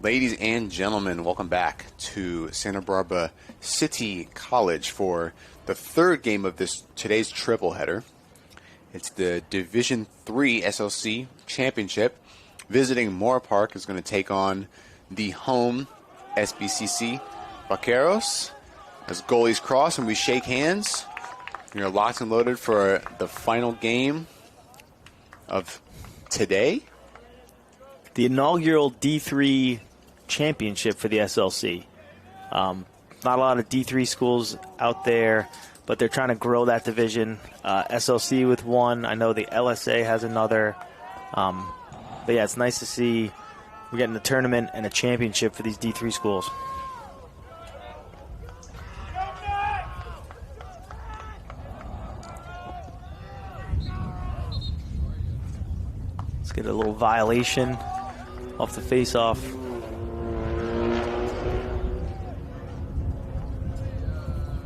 Ladies and gentlemen, welcome back to Santa Barbara City College for the third game of today's triple header. It's the Division III SLC Championship. Visiting Moorpark is going to take on the home SBCC Vaqueros. As goalies cross and we shake hands, you're locked and loaded for the final game of today. The inaugural D3 championship for the SLC. Not a lot of D3 schools out there, but they're trying to grow that division. SLC with one. I know the LSA has another. But yeah, it's nice to see we're getting a tournament and a championship for these D3 schools. Let's get a little violation off the face-off.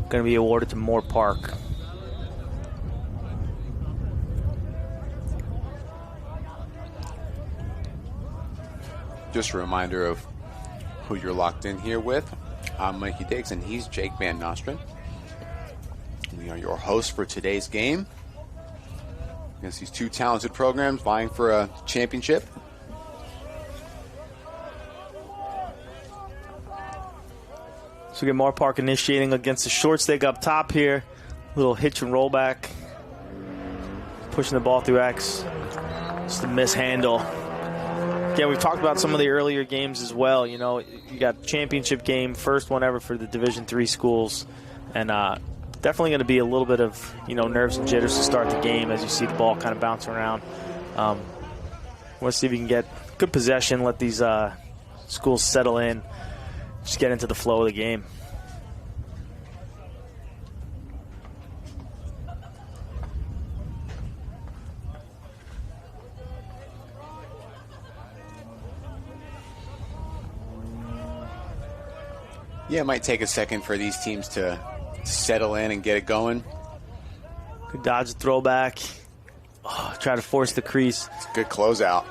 Going to be awarded to Moorpark. Just a reminder of who you're locked in here with. I'm Mikey Diggs, and he's Jake Van Nostrand. We are your hosts for today's game against these two talented programs vying for a championship. So we get Moorpark initiating against the short stick up top here. Little hitch and roll back. Pushing the ball through X. Just a mishandle. Again, we've talked about some of the earlier games as well. You know, you got championship game, first one ever for the Division III schools. And definitely going to be a little bit of, nerves and jitters to start the game as you see the ball kind of bounce around. Want to see if we can get good possession, let these schools settle in, just get into the flow of the game. Yeah, it might take a second for these teams to settle in and get it going. Good dodge throwback. Oh, try to force the crease. It's a good closeout.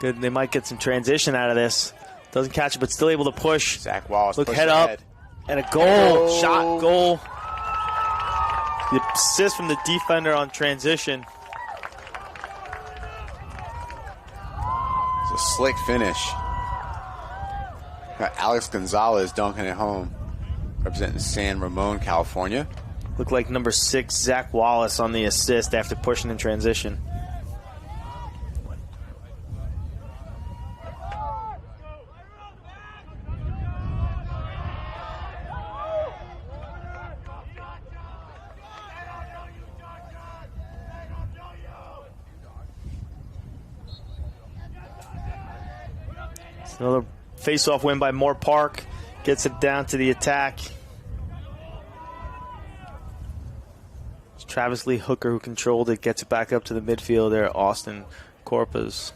Good. They might get some transition out of this. Doesn't catch it, but still able to push. Zach Wallace look head up. And a goal. Shot, goal. The assist from the defender on transition. It's a slick finish. Got Alex Gonzalez dunking it home, representing San Ramon, California. Looked like number 6, Zach Wallace, on the assist after pushing in transition. It's another face-off win by Moorpark. Gets it down to the attack. It's Travis Lee Hooker who controlled it. Gets it back up to the midfield there, Austin Corpus.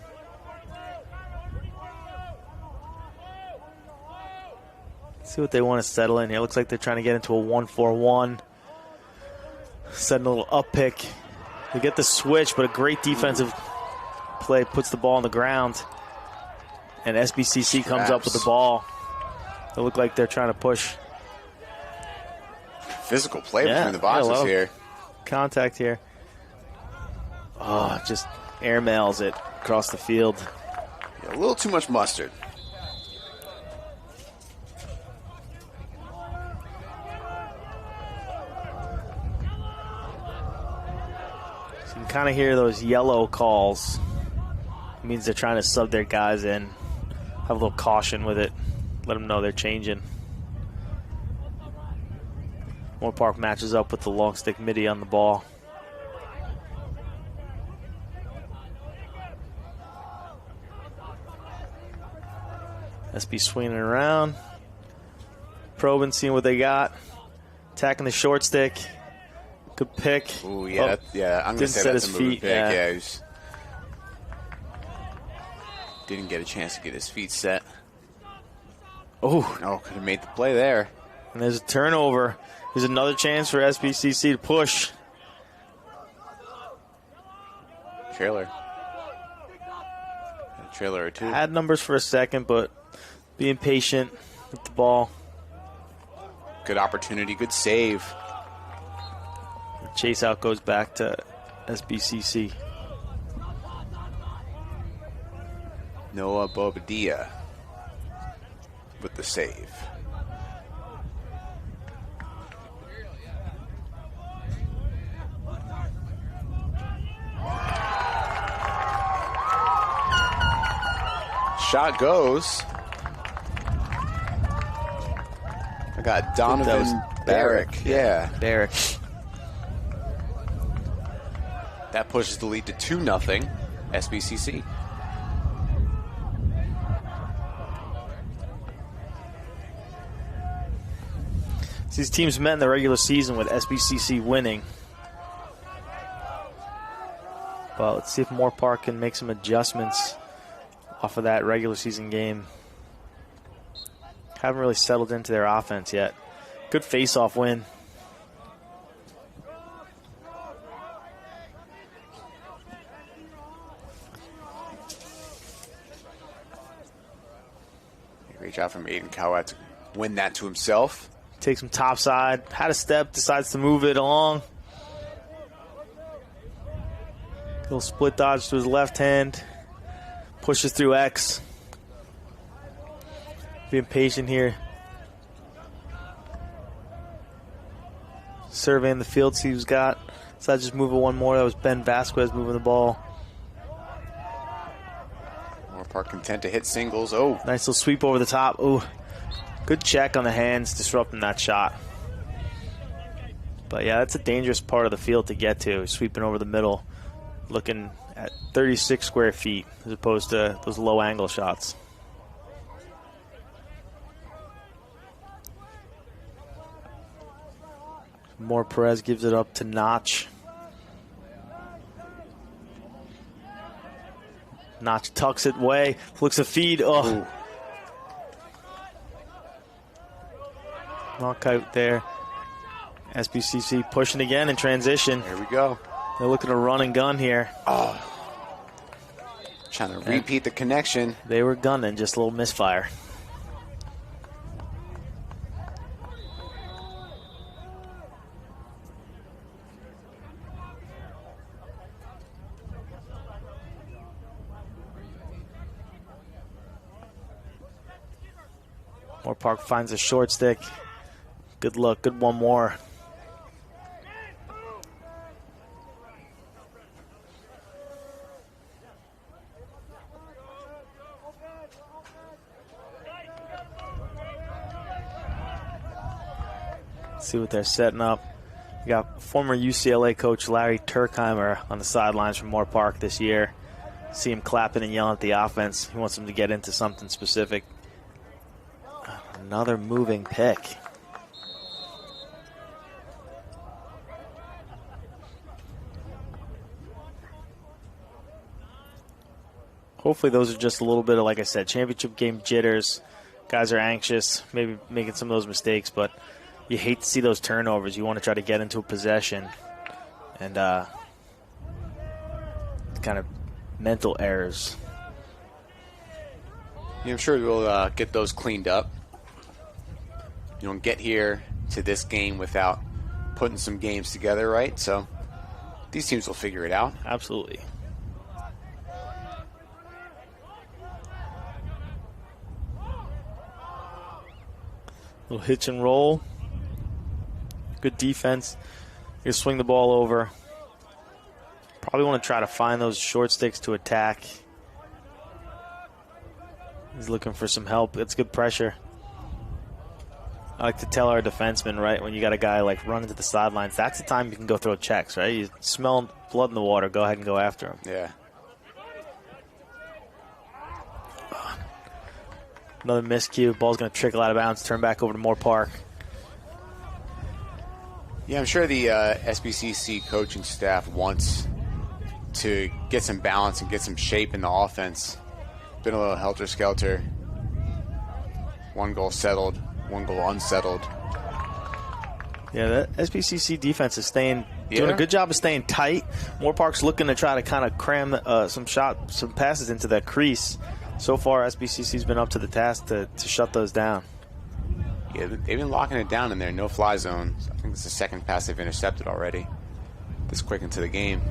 See what they want to settle in here. Looks like they're trying to get into a 1-4-1. Setting a little up pick. They get the switch, but a great defensive play puts the ball on the ground. And SBCC comes up with the ball. They look like they're trying to push. Physical play between the boxes here. Contact here. Oh, just airmails it across the field. Yeah, a little too much mustard. So you can kind of hear those yellow calls. It means they're trying to sub their guys in. Have a little caution with it. Let them know they're changing. Moorpark matches up with the long stick midi on the ball. SB swinging around. Probing, seeing what they got. Attacking the short stick. Good pick. Ooh, yeah, I'm going to say that's a moving pick. Yeah, didn't get a chance to get his feet set. Oh, no, could have made the play there. And there's a turnover. There's another chance for SBCC to push. Trailer. trailer or two. Had numbers for a second, but being patient with the ball. Good opportunity, good save. Chase out goes back to SBCC. Noah Bobadilla with the save. Shot goes. I got Donovan Barrick. Yeah. Barrick. That pushes the lead to 2-0 SBCC. These teams met in the regular season with SBCC winning. But let's see if Moorpark can make some adjustments off of that regular season game. Haven't really settled into their offense yet. Good face-off win. Great job from Aiden Cowat to win that to himself. Takes him topside, had a step, decides to move it along. Little split dodge to his left hand. Pushes through X. Being patient here. Surveying the field, see who's got. Decides to just move it one more. That was Ben Vasquez moving the ball. Moorpark content to hit singles. Oh. Nice little sweep over the top. Oh, good check on the hands, disrupting that shot. But yeah, that's a dangerous part of the field to get to. Sweeping over the middle, looking at 36 square feet as opposed to those low angle shots. More Perez gives it up to Notch. Notch tucks it away, looks a feed. Oh. Ooh. Knockout there. SBCC pushing again in transition. Here we go. They're looking to run and gun here. Oh. Trying to repeat the connection. They were gunning, just a little misfire. Moorpark finds a short stick. Good look, good one more. Let's see what they're setting up. We got former UCLA coach Larry Turkheimer on the sidelines from Moorpark this year. See him clapping and yelling at the offense. He wants them to get into something specific. Another moving pick. Hopefully those are just a little bit of, like I said, championship game jitters. Guys are anxious, maybe making some of those mistakes, but you hate to see those turnovers. You want to try to get into a possession and kind of mental errors. Yeah, I'm sure we'll get those cleaned up. You don't get here to this game without putting some games together, right? So these teams will figure it out. Absolutely. Little hitch and roll. Good defense. You swing the ball over. Probably want to try to find those short sticks to attack. He's looking for some help. It's good pressure. I like to tell our defensemen, right, when you got a guy like running to the sidelines, that's the time you can go throw checks, right? You smell blood in the water, go ahead and go after him. Yeah. Another miscue. Ball's going to trickle out of bounds, turn back over to Moorpark. Yeah, I'm sure the SBCC coaching staff wants to get some balance and get some shape in the offense. Been a little helter-skelter. One goal settled, one goal unsettled. Yeah, the SBCC defense is staying Doing a good job of staying tight. Moorpark's looking to try to kind of cram some passes into that crease. So far, SBCC's been up to the task to shut those down. Yeah, they've been locking it down in their no-fly zone. I think it's the second pass they've intercepted already this quick into the game.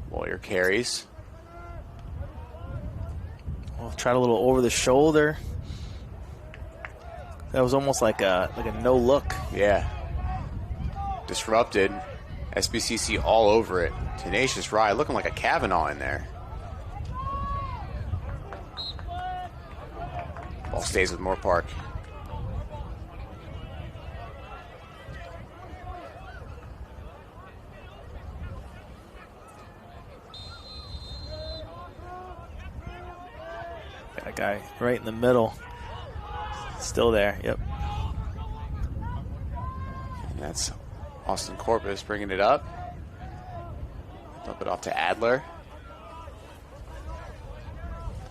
Warrior carries. Oh, tried a little over the shoulder. That was almost like a no look. Yeah. Disrupted. SBCC all over it. Tenacious ride, looking like a Kavanaugh in there. Ball stays with Moorpark. That guy right in the middle. Still there, yep. And that's Austin Corpus bringing it up. Dump it off to Adler.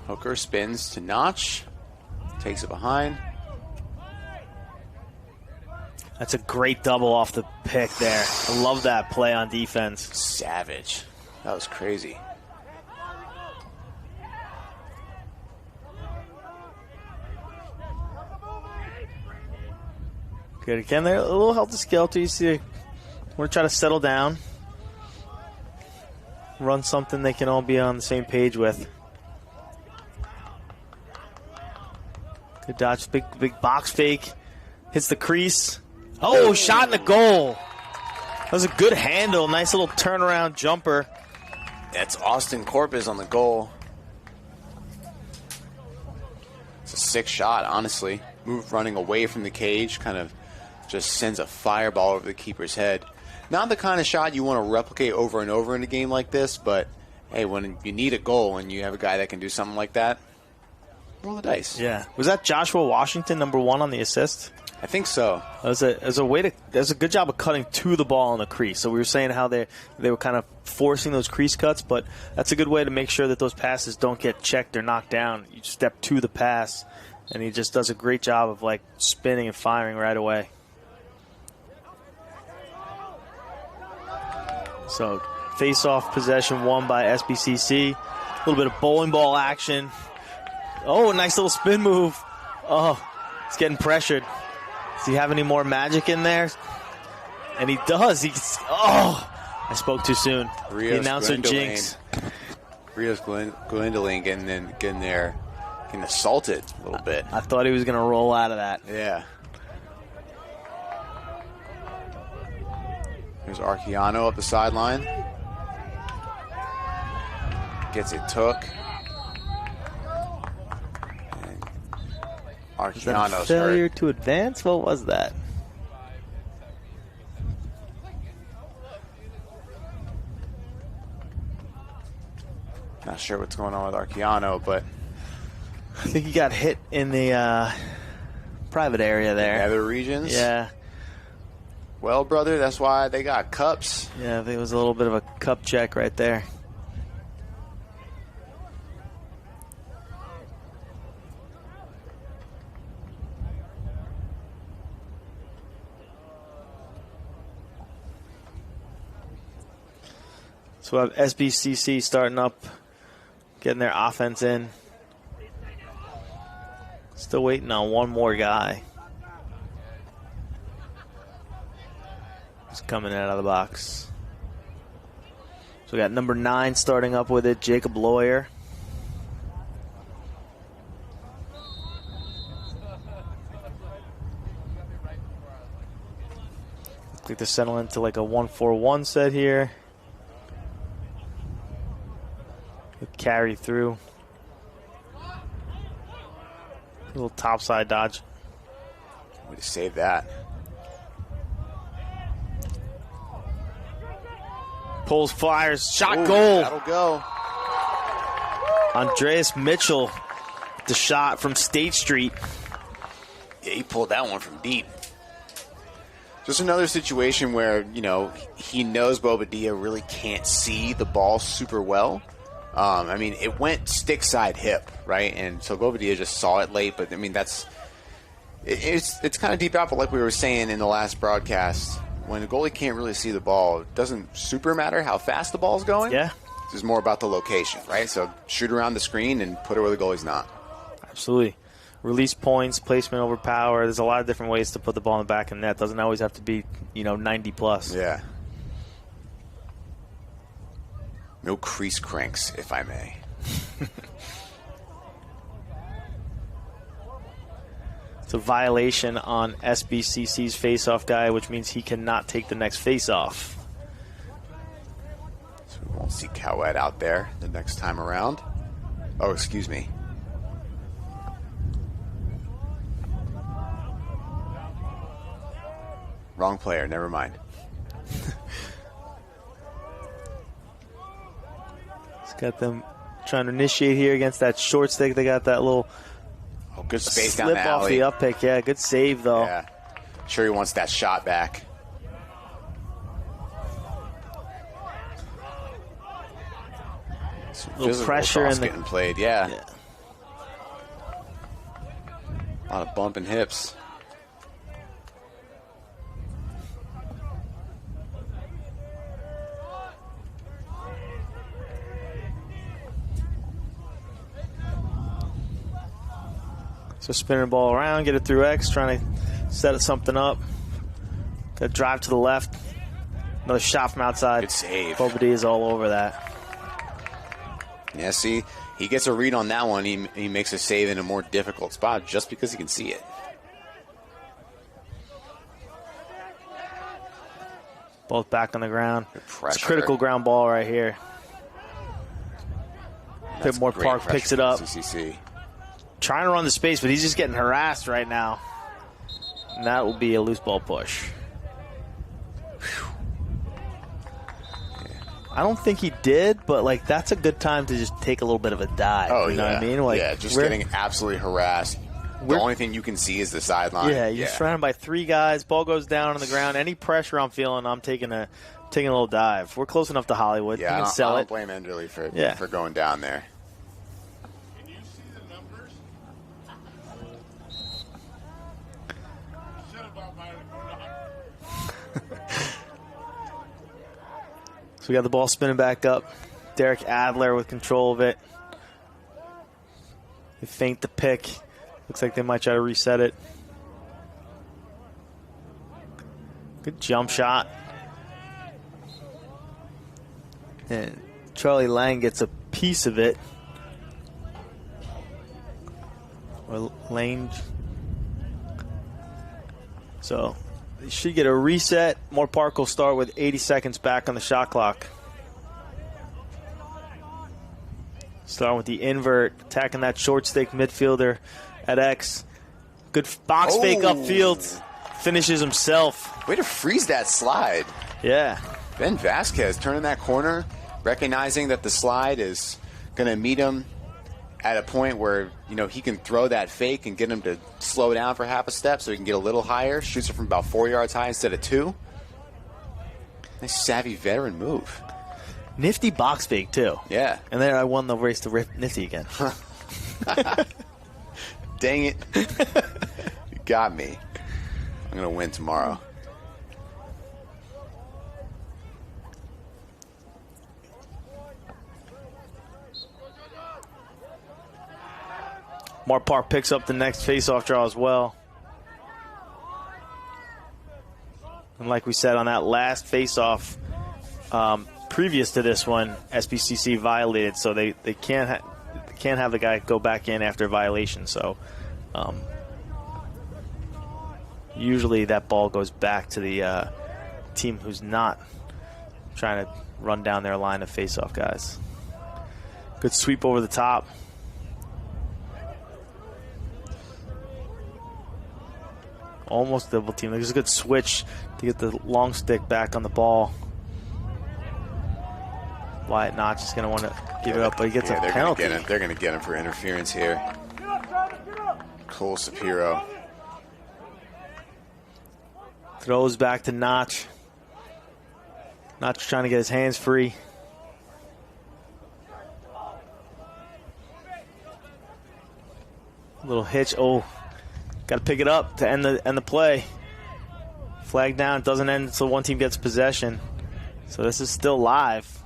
Hooker spins to Notch. Takes it behind. That's a great double off the pick there. I love that play on defense. Savage. That was crazy. Good again there. A little helter-skelter. You see, we're trying to settle down. Run something they can all be on the same page with. Good dodge. Big box fake. Hits the crease. Oh, shot in the goal. That was a good handle. Nice little turnaround jumper. That's Austin Corpus on the goal. It's a sick shot, honestly. Move running away from the cage, kind of just sends a fireball over the keeper's head. Not the kind of shot you want to replicate over and over in a game like this, but hey, when you need a goal and you have a guy that can do something like that, roll the dice. Yeah. Was that Joshua Washington, #1 on the assist? I think so. That's a good job of cutting to the ball in the crease. So we were saying how they were kind of forcing those crease cuts, but that's a good way to make sure that those passes don't get checked or knocked down. You step to the pass, and he just does a great job of like spinning and firing right away. So face-off possession won by SBCC. A little bit of bowling ball action. Oh, a nice little spin move. Oh, he's getting pressured. Does he have any more magic in there? And he does. I spoke too soon. The announcer jinx. Rios Glendeling getting there, getting assaulted a little bit. I thought he was going to roll out of that. Yeah. Here's Arciano up the sideline. Gets it took. And Arciano's failure hurt. to advance? What was that? Not sure what's going on with Arciano, but I think he got hit in the private area there. Nether regions? Yeah. Well, brother, that's why they got cups. Yeah, I think it was a little bit of a cup check right there. So we have SBCC starting up, getting their offense in. Still waiting on one more guy. He's coming out of the box. So we got #9 starting up with it, Jacob Lawyer. Looks like they're settling into like a 1-4-1 set here. Carry through. A little topside dodge. Way to save that. Pulls, fires, shot, Ooh, goal. That'll go. Andreas Mitchell, the shot from State Street. Yeah, he pulled that one from deep. Just another situation where, you know, he knows Bobadilla really can't see the ball super well. I mean, it went stick side hip, right? And so Bobadilla just saw it late, but I mean, it's kind of deep out, but like we were saying in the last broadcast, when the goalie can't really see the ball, it doesn't super matter how fast the ball's going. Yeah. It's more about the location, right? So shoot around the screen and put it where the goalie's not. Absolutely. Release points, placement over power. There's a lot of different ways to put the ball in the back of the net. Doesn't always have to be, 90 plus. Yeah. No crease cranks, if I may. It's a violation on SBCC's face-off guy, which means he cannot take the next face-off. So we won't see Cowett out there the next time around. Oh, excuse me. Wrong player, never mind. He's got them trying to initiate here against that short stick. They got that little good space down slip the off alley. the up pick. Yeah, good save, though. Yeah. Sure he wants that shot back. A little pressure in the getting played, yeah. A lot of bumping hips. So spinning the ball around, get it through X, trying to set something up. Got drive to the left. Another shot from outside. Good save. Bobadilla is all over that. Yeah, see, he gets a read on that one. He makes a save in a more difficult spot just because he can see it. Both back on the ground. It's a critical ground ball right here. Moorpark picks it up. SBCC. Trying to run the space, but he's just getting harassed right now. And that will be a loose ball push. I don't think he did, but, that's a good time to just take a little bit of a dive. Oh, you know what I mean? Just getting absolutely harassed. The only thing you can see is the sideline. Yeah, you're surrounded by three guys. Ball goes down on the ground. Any pressure I'm feeling, I'm taking a little dive. We're close enough to Hollywood. Yeah, you can sell I don't it. blame Enderley for going down there. Can you see the numbers? Shut up, man. So we got the ball spinning back up. Derek Adler with control of it. They feint the pick. Looks like they might try to reset it. Good jump shot. And Charlie Lang gets a piece of it. Or Lane. So they should get a reset. Moorpark will start with 80 seconds back on the shot clock. Starting with the invert, attacking that short stick midfielder at X. Good box fake upfield. Finishes himself. Way to freeze that slide. Yeah. Ben Vasquez turning that corner, recognizing that the slide is going to meet him at a point where, he can throw that fake and get him to slow down for half a step so he can get a little higher. Shoots it from about 4 yards high instead of 2. Nice savvy veteran move. Nifty box fake, too. Yeah. And there I won the race to Nifty again. Dang it. You got me. I'm going to win tomorrow. Moorpark picks up the next face-off draw as well. And like we said on that last face-off, previous to this one, SBCC violated, so they can't have the guy go back in after violation. So usually that ball goes back to the team who's not trying to run down their line of face-off guys. Good sweep over the top. Almost double team. There's a good switch to get the long stick back on the ball. Wyatt Notch is going to want to give it up, but he gets a penalty. They're going to get him for interference here. Cole Sapiro. Throws back to Notch. Notch trying to get his hands free. Little hitch. Oh, got to pick it up to end the play. Flag down. It doesn't end until one team gets possession. So this is still live.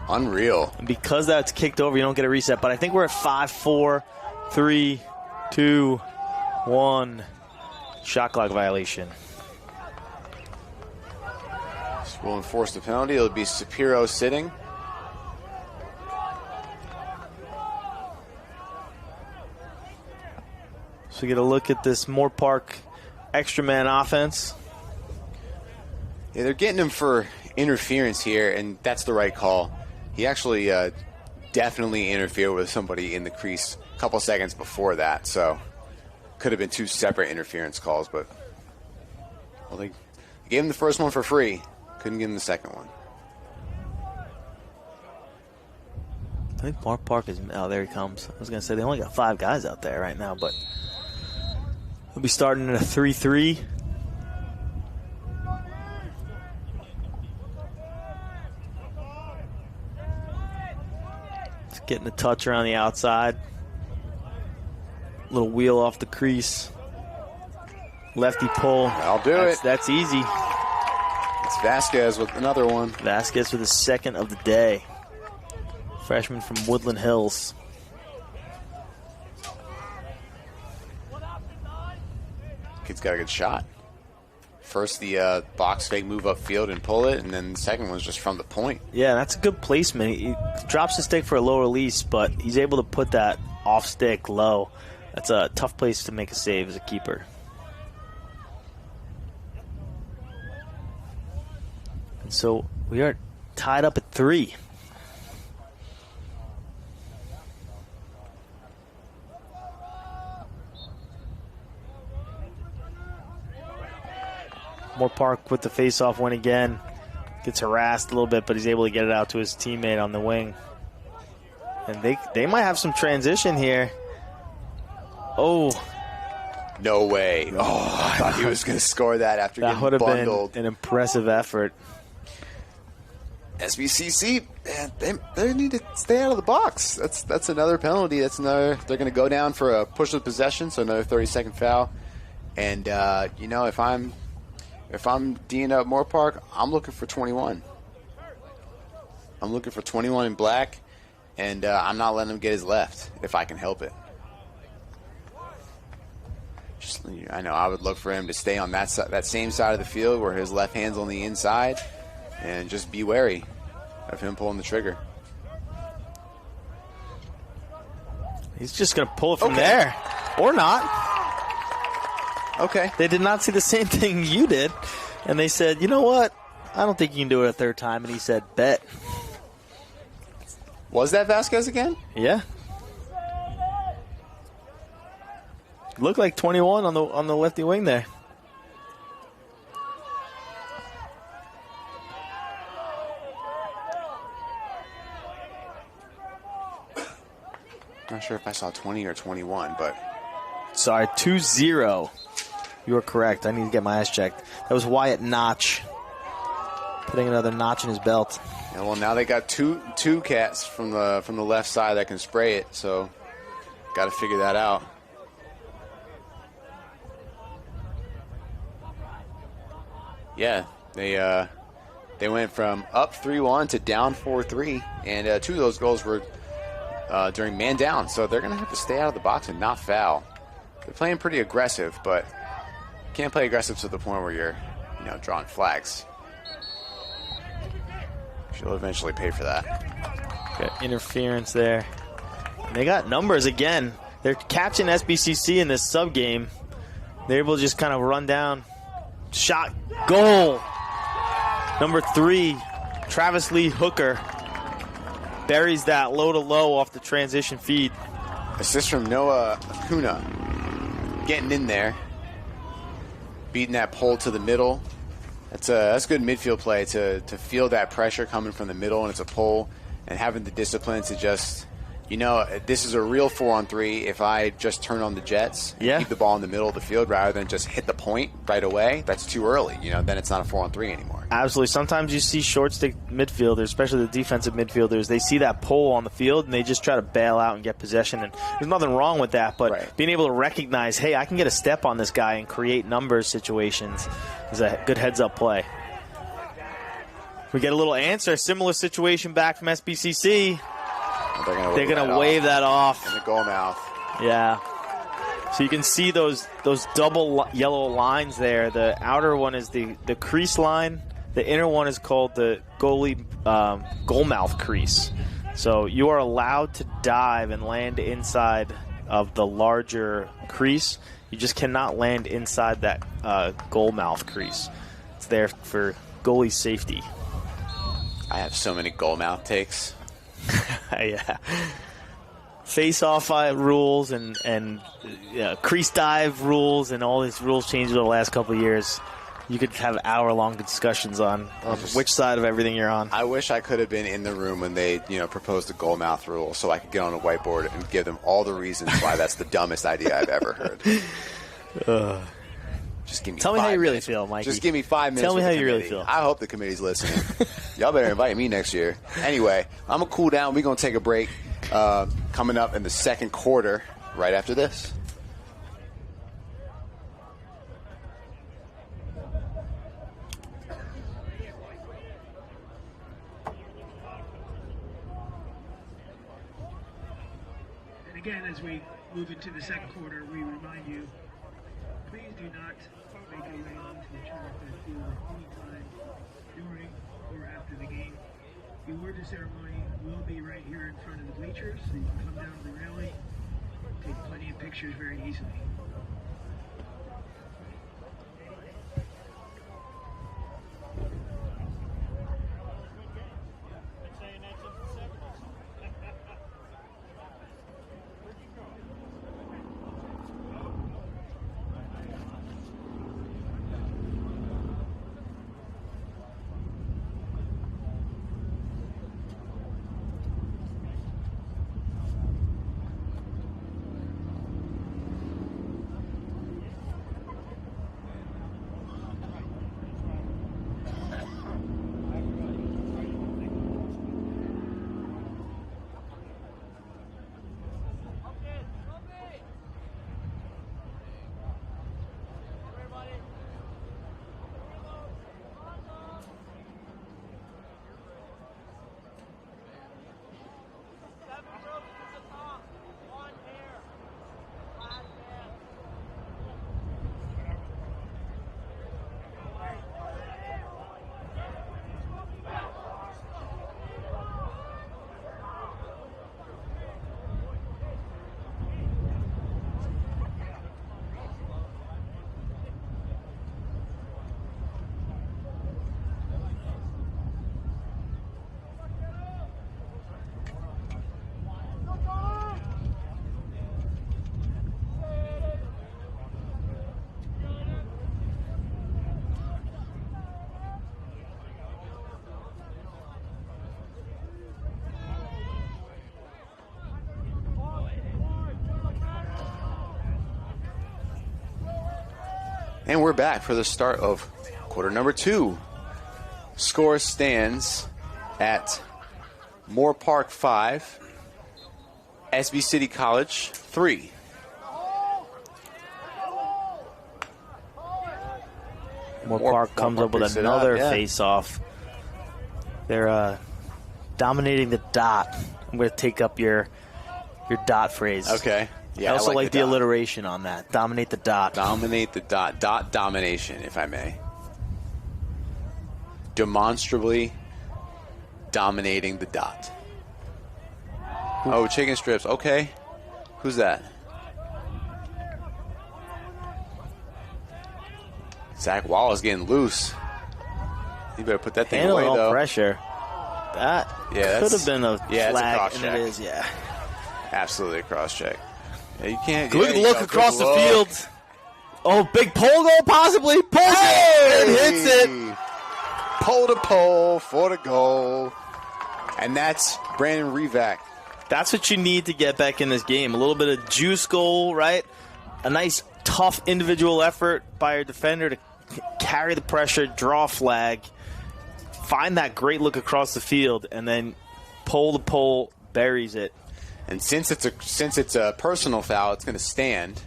Unreal. And because that's kicked over, you don't get a reset. But I think we're at 5, 4, 3, 2, 1. Shot clock violation. We'll enforce the penalty. It'll be Shapiro sitting. So we get a look at this Moorpark extra man offense. Yeah, they're getting him for interference here, and that's the right call. He actually definitely interfered with somebody in the crease a couple seconds before that, so could have been 2 separate interference calls, but well, they gave him the first one for free. Couldn't give him the second one. I think Moorpark is... Oh, there he comes. I was going to say they only got 5 guys out there right now, but we'll be starting at a 3-3. Just getting a touch around the outside. Little wheel off the crease. Lefty pull. I'll do it. That's easy. It's Vasquez with another one. Vasquez with his second of the day. Freshman from Woodland Hills. Kid's got a good shot. First, the box fake move upfield and pull it, and then the second one's just from the point. Yeah, that's a good placement. He drops the stick for a low release, but he's able to put that off stick low. That's a tough place to make a save as a keeper. And so we are tied up at 3. Moorpark with the face-off win again. Gets harassed a little bit, but he's able to get it out to his teammate on the wing. And they might have some transition here. Oh. No way. Oh, I thought he was going to score that after that getting would have bundled. been an impressive effort. SBCC, man, they need to stay out of the box. That's another penalty. That's another. They're going to go down for a push of possession, so another 30-second foul. And you know, if I'm D'ing up Moorpark, I'm looking for 21. I'm looking for 21 in black, and I'm not letting him get his left if I can help it. I know I would look for him to stay on that same side of the field where his left hand's on the inside, and just be wary of him pulling the trigger. He's just going to pull it from there. Or not. Okay. They did not see the same thing you did, and they said, you know what? I don't think you can do it a third time, and he said, bet. Was that Vasquez again? Yeah. Looked like 21 on the lefty wing there. Not sure if I saw 20 or 21, but... Sorry, 2-0. You are correct. I need to get my eyes checked. That was Wyatt Notch. Putting another notch in his belt. Yeah, well, now they got two cats from the left side that can spray it, so got to figure that out. Yeah, they went from up 3-1 to down 4-3, and 2 of those goals were during man down, so they're going to have to stay out of the box and not foul. They're playing pretty aggressive, but can't play aggressive to the point where you're, drawing flags. She'll eventually pay for that. Got interference there. And they got numbers again. They're catching SBCC in this sub game. They're able to just kind of run down. Shot, goal. Number 3, Travis Lee Hooker buries that low to low off the transition feed. Assist from Noah Acuna, getting in there, beating that pole to the middle. That's good midfield play to feel that pressure coming from the middle, and it's a pole, and having the discipline to just You know, this is a real 4-on-3. If I just turn on the jets and keep the ball in the middle of the field rather than just hit the point right away, that's too early. You know, then it's not a 4-on-3 anymore. Absolutely. Sometimes you see short stick midfielders, especially the defensive midfielders, they see that pole on the field and they just try to bail out and get possession. And there's nothing wrong with that, but being able to recognize, hey, I can get a step on this guy and create numbers situations is a good heads-up play. We get a little answer, similar situation back from SBCC. They're going to wave that off. In the goal mouth. Yeah. So you can see those double yellow lines there. The outer one is the crease line. The inner one is called the goalie goal mouth crease. So you are allowed to dive and land inside of the larger crease. You just cannot land inside that goal mouth crease. It's there for goalie safety. I have so many goal mouth takes. Yeah. Face-off rules and crease dive rules and all these rules changed over the last couple of years. You could have hour-long discussions on which side of everything you're on. I wish I could have been in the room when they proposed the goal mouth rule so I could get on a whiteboard and give them all the reasons why that's the dumbest idea I've ever heard. Just give me Tell me how you really feel, Mikey. Just give me 5 minutes. Tell me how you really committee. feel. I hope the committee's listening. Y'all better invite me next year. Anyway, I'm going to cool down. We're going to take a break coming up in the second quarter right after this. And again, as we move into the second quarter, we remind you, please do not make your way onto the turf at field at any time during or after the game. The award ceremony will be right here in front of the bleachers, so you can come down to the railing, take plenty of pictures very easily. And we're back for the start of quarter number 2. Score stands at Moorpark 5, SB City College 3. Moorpark comes up with another face-off. They're dominating the dot. I'm going to take up your dot phrase. Okay. Yeah, I also like the alliteration on that. Dominate the dot. Dominate the dot. Dot domination, if I may. Demonstrably dominating the dot. Oh, chicken strips. Okay. Who's that? Zach Wallace getting loose. You better put that thing away, Handling all though. Pressure. That could have been a flag, and it is, Absolutely a cross check. Yeah, you can't. Look across the field. Oh, big pole goal, possibly. Pulls it and hits it. Pole to pole for the goal. And that's Brandon Revac That's what you need to get back in this game. A little bit of juice goal, right? A nice, tough individual effort by your defender to carry the pressure, draw a flag, find that great look across the field, and then pull the pole, buries it. And since it's a personal foul, it's going to stand.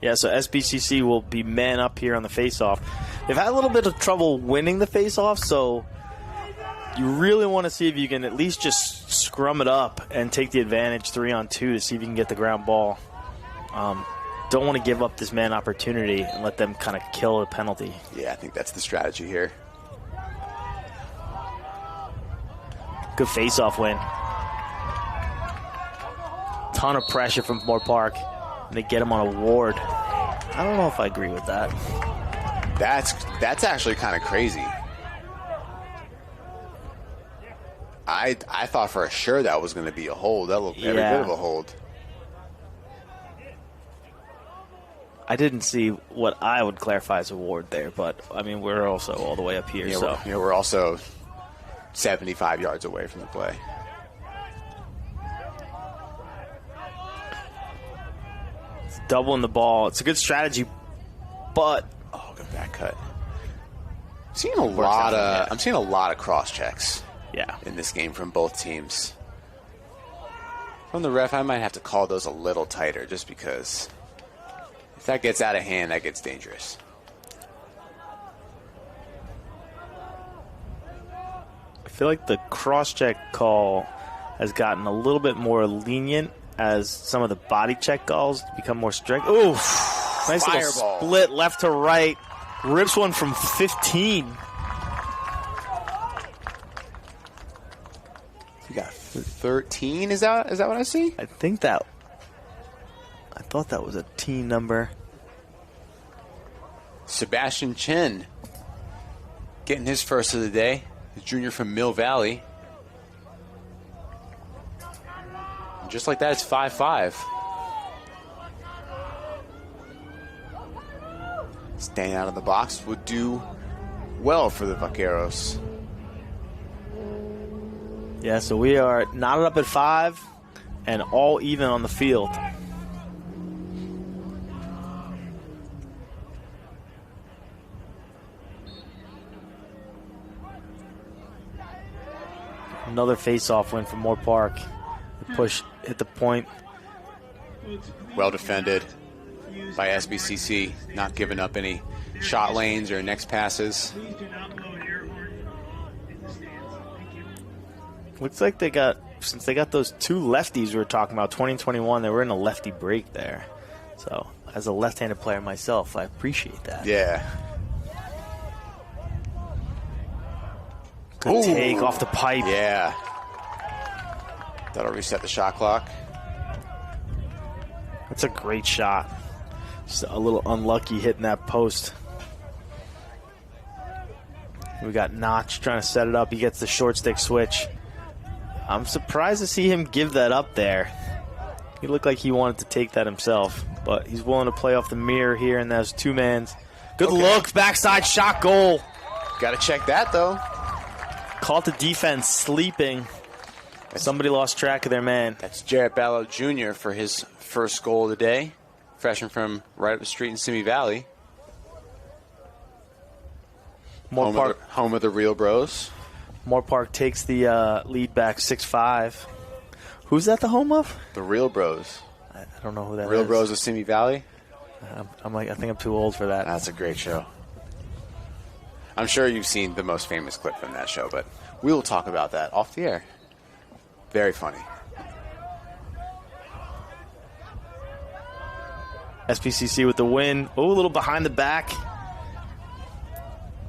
Yeah, so SBCC will be man up here on the faceoff. They've had a little bit of trouble winning the faceoff, so you really want to see if you can at least just scrum it up and take the advantage 3-on-2 to see if you can get the ground ball. Don't want to give up this man opportunity and let them kind of kill a penalty. Yeah, I think that's the strategy here. Good face-off win. Ton of pressure from Moorpark, and they get him on a ward. I don't know if I agree with that. That's actually kind of crazy. I thought for sure that was going to be a hold. That looked every bit of a hold. I didn't see what I would clarify as a ward there, but, I mean, we're also all the way up here. Yeah, so we're also 75 yards away from the play. It's doubling the ball. It's a good strategy, but... Oh, good back cut. I'm seeing a lot of cross checks. Yeah. In this game from both teams. From the ref, I might have to call those a little tighter just because if that gets out of hand, that gets dangerous. I feel like the cross-check call has gotten a little bit more lenient as some of the body check calls become more strict. Ooh, nice Fireball. little split left to right. Rips one from 15. You got 13, is that what I see? I thought that was a team number. Sebastian Chen getting his first of the day. The junior from Mill Valley. And just like that, it's 5-5. Staying out of the box would do well for the Vaqueros. Yeah, so we are knotted up at 5 and all even on the field. Another face-off win for Moorpark. The push hit the point. Well defended by SBCC, not giving up any shot lanes or next passes. Please do not blow an air horn in the stands. Thank you. Looks like since they got those two lefties we were talking about, 2021, they were in a lefty break there. So, as a left-handed player myself, I appreciate that. Yeah. Good take off the pipe. Yeah. That'll reset the shot clock. That's a great shot. Just a little unlucky hitting that post. We got Notch trying to set it up. He gets the short stick switch. I'm surprised to see him give that up there. He looked like he wanted to take that himself, but he's willing to play off the mirror here, and there's two mans. Good look, backside shot goal. Got to check that, though. Caught the defense sleeping. Somebody lost track of their man. That's Jarrett Ballo Jr. for his first goal of the day. Freshman from right up the street in Simi Valley. Home of the Real Bros. Moorpark takes the lead back 6-5. Who's that the home of? The Real Bros. I don't know who that Real is. Bros of Simi Valley. I think I'm too old for that. That's a great show. I'm sure you've seen the most famous clip from that show, but we will talk about that off the air. Very funny. SBCC with the win. Oh, a little behind the back.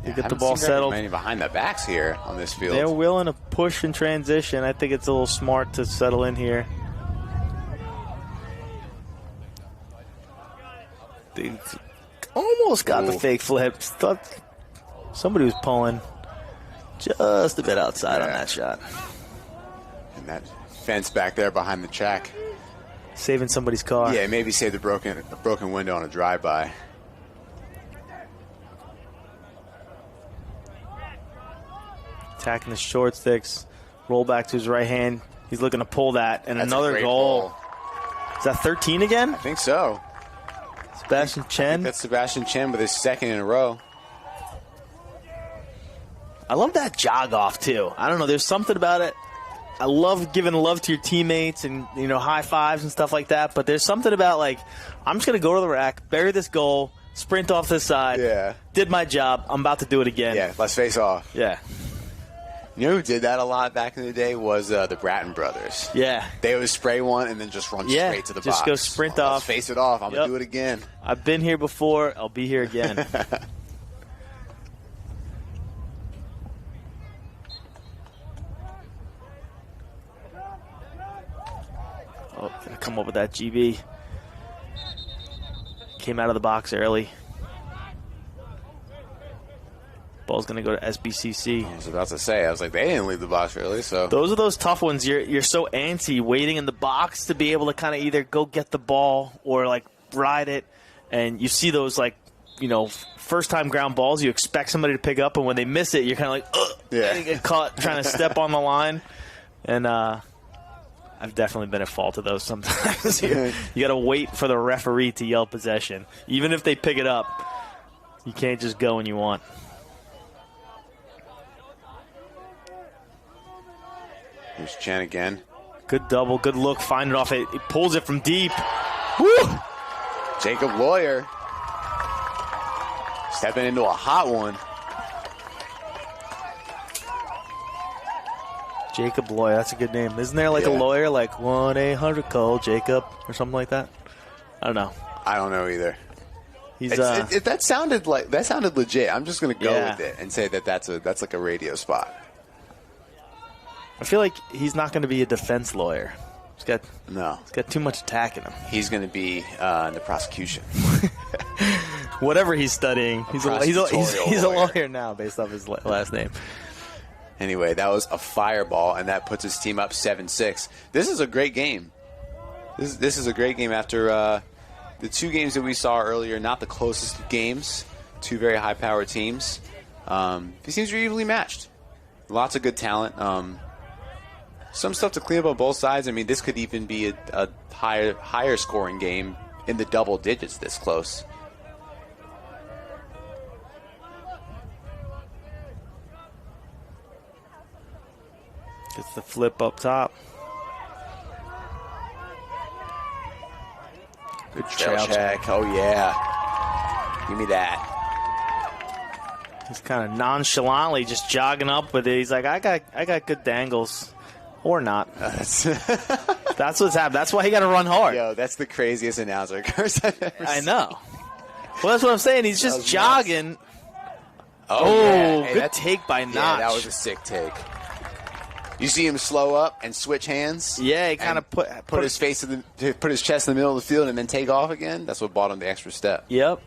They get the ball settled. Many behind the backs here on this field. They're willing to push and transition. I think it's a little smart to settle in here. They almost got the fake flips. Thought somebody was pulling just a bit outside on that shot. And that fence back there behind the track. Saving somebody's car. Yeah, maybe save the broken window on a drive-by. Attacking the short sticks. Roll back to his right hand. He's looking to pull that, and That's a another great goal. pull. Is that 13 again? I think so. Sebastian Chen. That's Sebastian Chen with his second in a row. I love that jog off, too. I don't know. There's something about it. I love giving love to your teammates and, high fives and stuff like that. But there's something about, I'm just going to go to the rack, bury this goal, sprint off this side. Yeah. Did my job. I'm about to do it again. Yeah, let's face off. Yeah. You know who did that a lot back in the day was the Bratton brothers. Yeah. They would spray one and then just run straight to the box. Just go sprint off. Let's face it off. I'm going to do it again. I've been here before. I'll be here again. Oh, gonna come up with that GB. Came out of the box early. Ball's gonna go to SBCC. I was about to say, I was like, they didn't leave the box early, so. Those are those tough ones. You're so antsy waiting in the box to be able to kind of either go get the ball or ride it, and you see those first time ground balls you expect somebody to pick up, and when they miss it, you're kind of like, ugh, yeah. and you get caught trying to step on the line, and I've definitely been at fault of those sometimes. You got to wait for the referee to yell possession. Even if they pick it up, you can't just go when you want. Here's Chen again. Good double, good look, find it off. He pulls it from deep. Woo! Jacob Lawyer stepping into a hot one. Jacob Lawyer, that's a good name. Isn't there a lawyer 1-800-CALL Jacob or something like that? I don't know. I don't know either. He's that sounded legit. I'm just gonna go with it and say that's like a radio spot. I feel like he's not going to be a defense lawyer. He's got too much attack in him. He's going to be in the prosecution. Whatever he's studying, he's a lawyer now based off his last name. Anyway, that was a fireball, and that puts his team up 7-6. This is a great game. This is a great game after the two games that we saw earlier, not the closest games, two very high-powered teams. These teams are evenly matched. Lots of good talent. Some stuff to clean up on both sides. I mean, this could even be a higher scoring game in the double digits this close. Gets the flip up top. Good trail check. Oh, yeah. Give me that. He's kind of nonchalantly just jogging up with it. He's like, I got good dangles. Or not. That's what's happened. That's why he got to run hard. Yo, that's the craziest announcer curse I've ever seen. I know. Well, that's what I'm saying. He's just jogging. Nuts. Oh, yeah. Good take by Notch. Yeah, that was a sick take. You see him slow up and switch hands? Yeah, he kind of put his face put his chest in the middle of the field and then take off again. That's what bought him the extra step. Yep.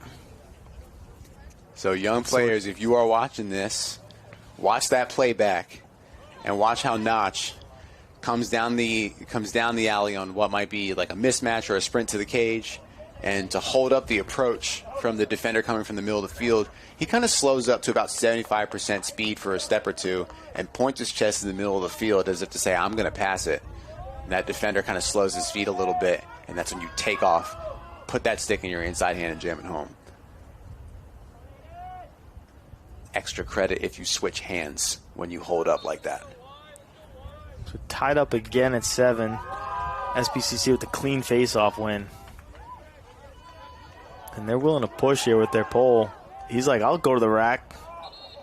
So young players, if you are watching this, watch that playback and watch how Notch comes down the alley on what might be like a mismatch or a sprint to the cage, and to hold up the approach from the defender coming from the middle of the field, he kind of slows up to about 75% speed for a step or two and points his chest in the middle of the field as if to say, I'm going to pass it. And that defender kind of slows his feet a little bit, and that's when you take off, put that stick in your inside hand and jam it home. Extra credit if you switch hands when you hold up like that. So tied up again at 7. SBCC with the clean face-off win. And they're willing to push here with their pole. He's like, I'll go to the rack.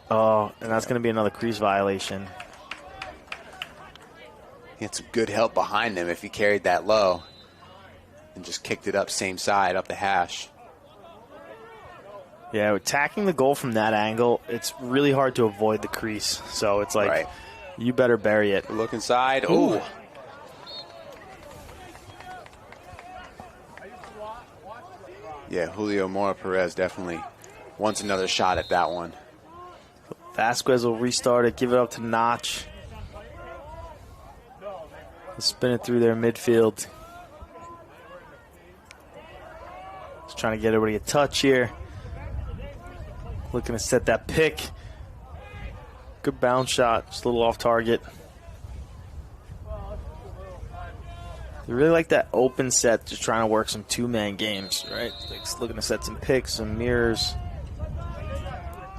Oh, and that's going to be another crease violation. He had some good help behind him if he carried that low and just kicked it up same side, up the hash. Yeah, attacking the goal from that angle, it's really hard to avoid the crease. So it's like, right. You better bury it. Look inside. Ooh. Yeah, Julio Mora Perez definitely wants another shot at that one. Vasquez will restart it, give it up to Notch. Spin it through their midfield. Just trying to get everybody a touch here. Looking to set that pick. Good bounce shot, just a little off target. You really like that open set, just trying to work some two-man games, right? Like looking to set some picks, some mirrors.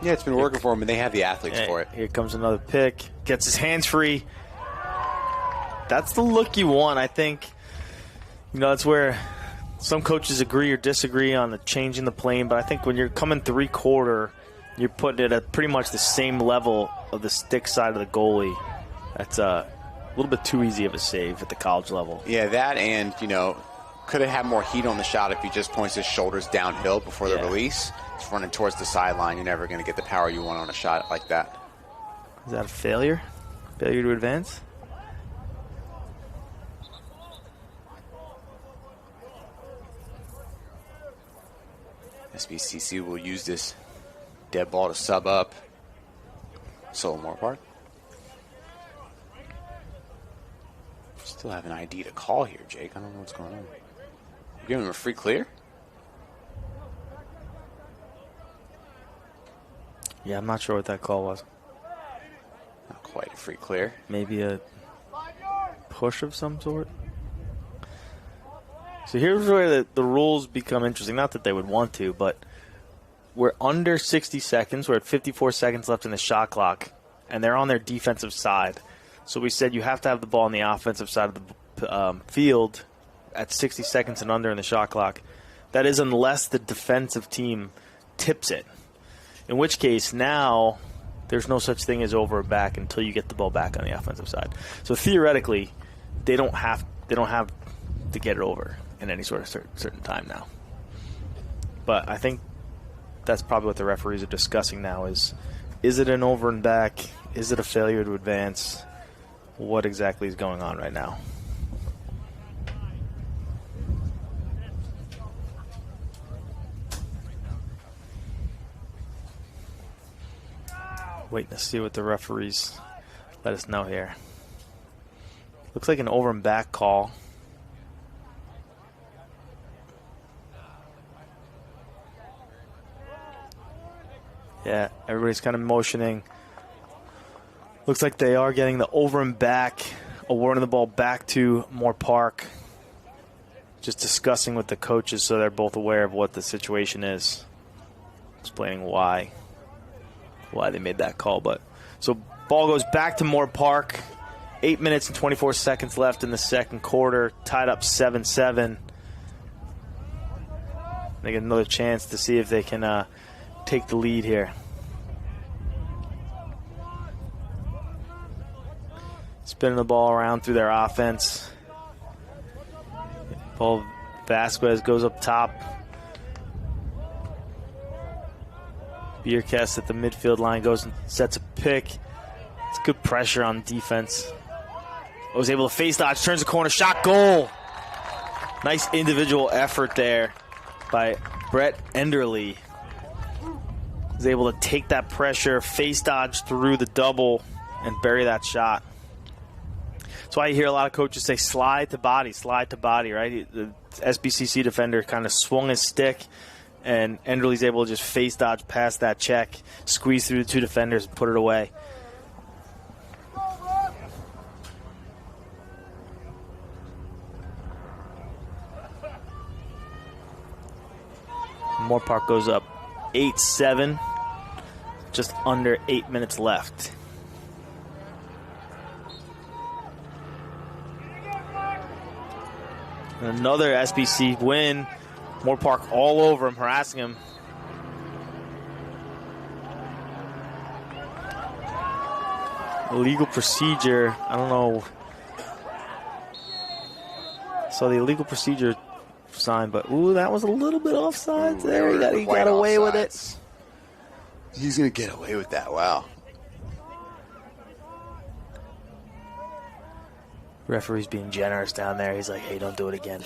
Yeah, it's been working for him, and they have the athletes for it. Here comes another pick. Gets his hands free. That's the look you want, I think. You know, that's where some coaches agree or disagree on the changing the plane, but I think when you're coming three-quarter, you're putting it at pretty much the same level of the stick side of the goalie. That's a little bit too easy of a save at the college level. Yeah, that and, you know, could have had more heat on the shot if he just points his shoulders downhill before the release. It's running towards the sideline. You're never going to get the power you want on a shot like that. Is that a failure? Failure to advance? SBCC will use this dead ball to sub up. So Moorpark. Still have an ID to call here, Jake. I don't know what's going on. You giving him a free clear? Yeah, I'm not sure what that call was. Not quite a free clear. Maybe a push of some sort. So here's where the rules become interesting. Not that they would want to, but we're under 60 seconds. We're at 54 seconds left in the shot clock, and they're on their defensive side. So we said you have to have the ball on the offensive side of the field at 60 seconds and under in the shot clock. That is unless the defensive team tips it. In which case, now there's no such thing as over or back until you get the ball back on the offensive side. So theoretically, they don't have to get it over in any sort of certain time now. But I think that's probably what the referees are discussing now is it an over and back? Is it a failure to advance? What exactly is going on right now? Waiting to see what the referees let us know here. Looks like an over and back call. Yeah, everybody's kind of motioning. Looks like they are getting the over and back, awarding the ball back to Moorpark. Just discussing with the coaches so they're both aware of what the situation is. Explaining why they made that call. But so ball goes back to Moorpark. 8 minutes and 24 seconds left in the second quarter. Tied up 7-7. They get another chance to see if they can take the lead here. Spinning the ball around through their offense. Paul Vasquez goes up top. Bierkes at the midfield line goes and sets a pick. It's good pressure on defense. Was able to face dodge, turns the corner, shot, goal. Nice individual effort there by Brett Enderle. Was able to take that pressure, face dodge through the double, and bury that shot. That's why you hear a lot of coaches say slide to body, right? The SBCC defender kind of swung his stick, and Enderle's able to just face dodge past that check, squeeze through the two defenders, and put it away. Moorpark goes up 8-7, just under 8 minutes left. Another SBC win. Moorpark all over him, harassing him. Illegal procedure. I don't know. So the illegal procedure sign, but ooh, that was a little bit offside there. He got away with it. He's going to get away with that. Wow. Referee's being generous down there. He's like, hey, don't do it again.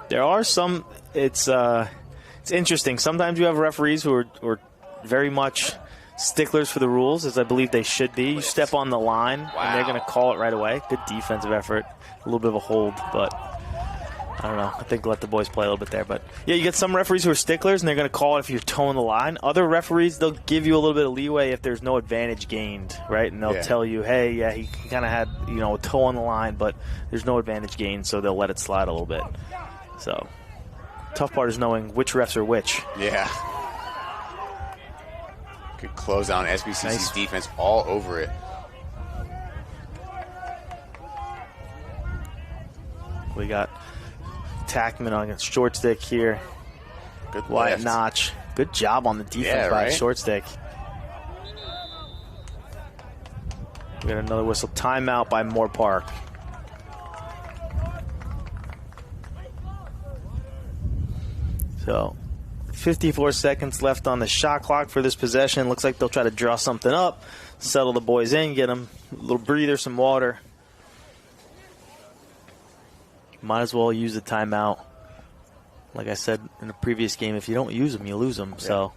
There are some, it's interesting. Sometimes you have referees who are very much sticklers for the rules, as I believe they should be. You step on the line, and they're going to call it right away. Good defensive effort. A little bit of a hold, but I don't know. I think let the boys play a little bit there. But, yeah, you get some referees who are sticklers, and they're going to call it if you're towing the line. Other referees, they'll give you a little bit of leeway if there's no advantage gained, right? And they'll tell you, hey, yeah, he kind of had, a toe on the line, but there's no advantage gained, so they'll let it slide a little bit. So, tough part is knowing which refs are which. Yeah. Good close on SBCC's defense all over it. We got Tackman on short stick here. Good Wyatt Notch. Good job on the defense by the short stick. We got another whistle. Timeout by Moorpark. So, 54 seconds left on the shot clock for this possession. Looks like they'll try to draw something up, settle the boys in, get them a little breather, some water. Might as well use the timeout. Like I said in the previous game, if you don't use them, you lose them. Yeah. So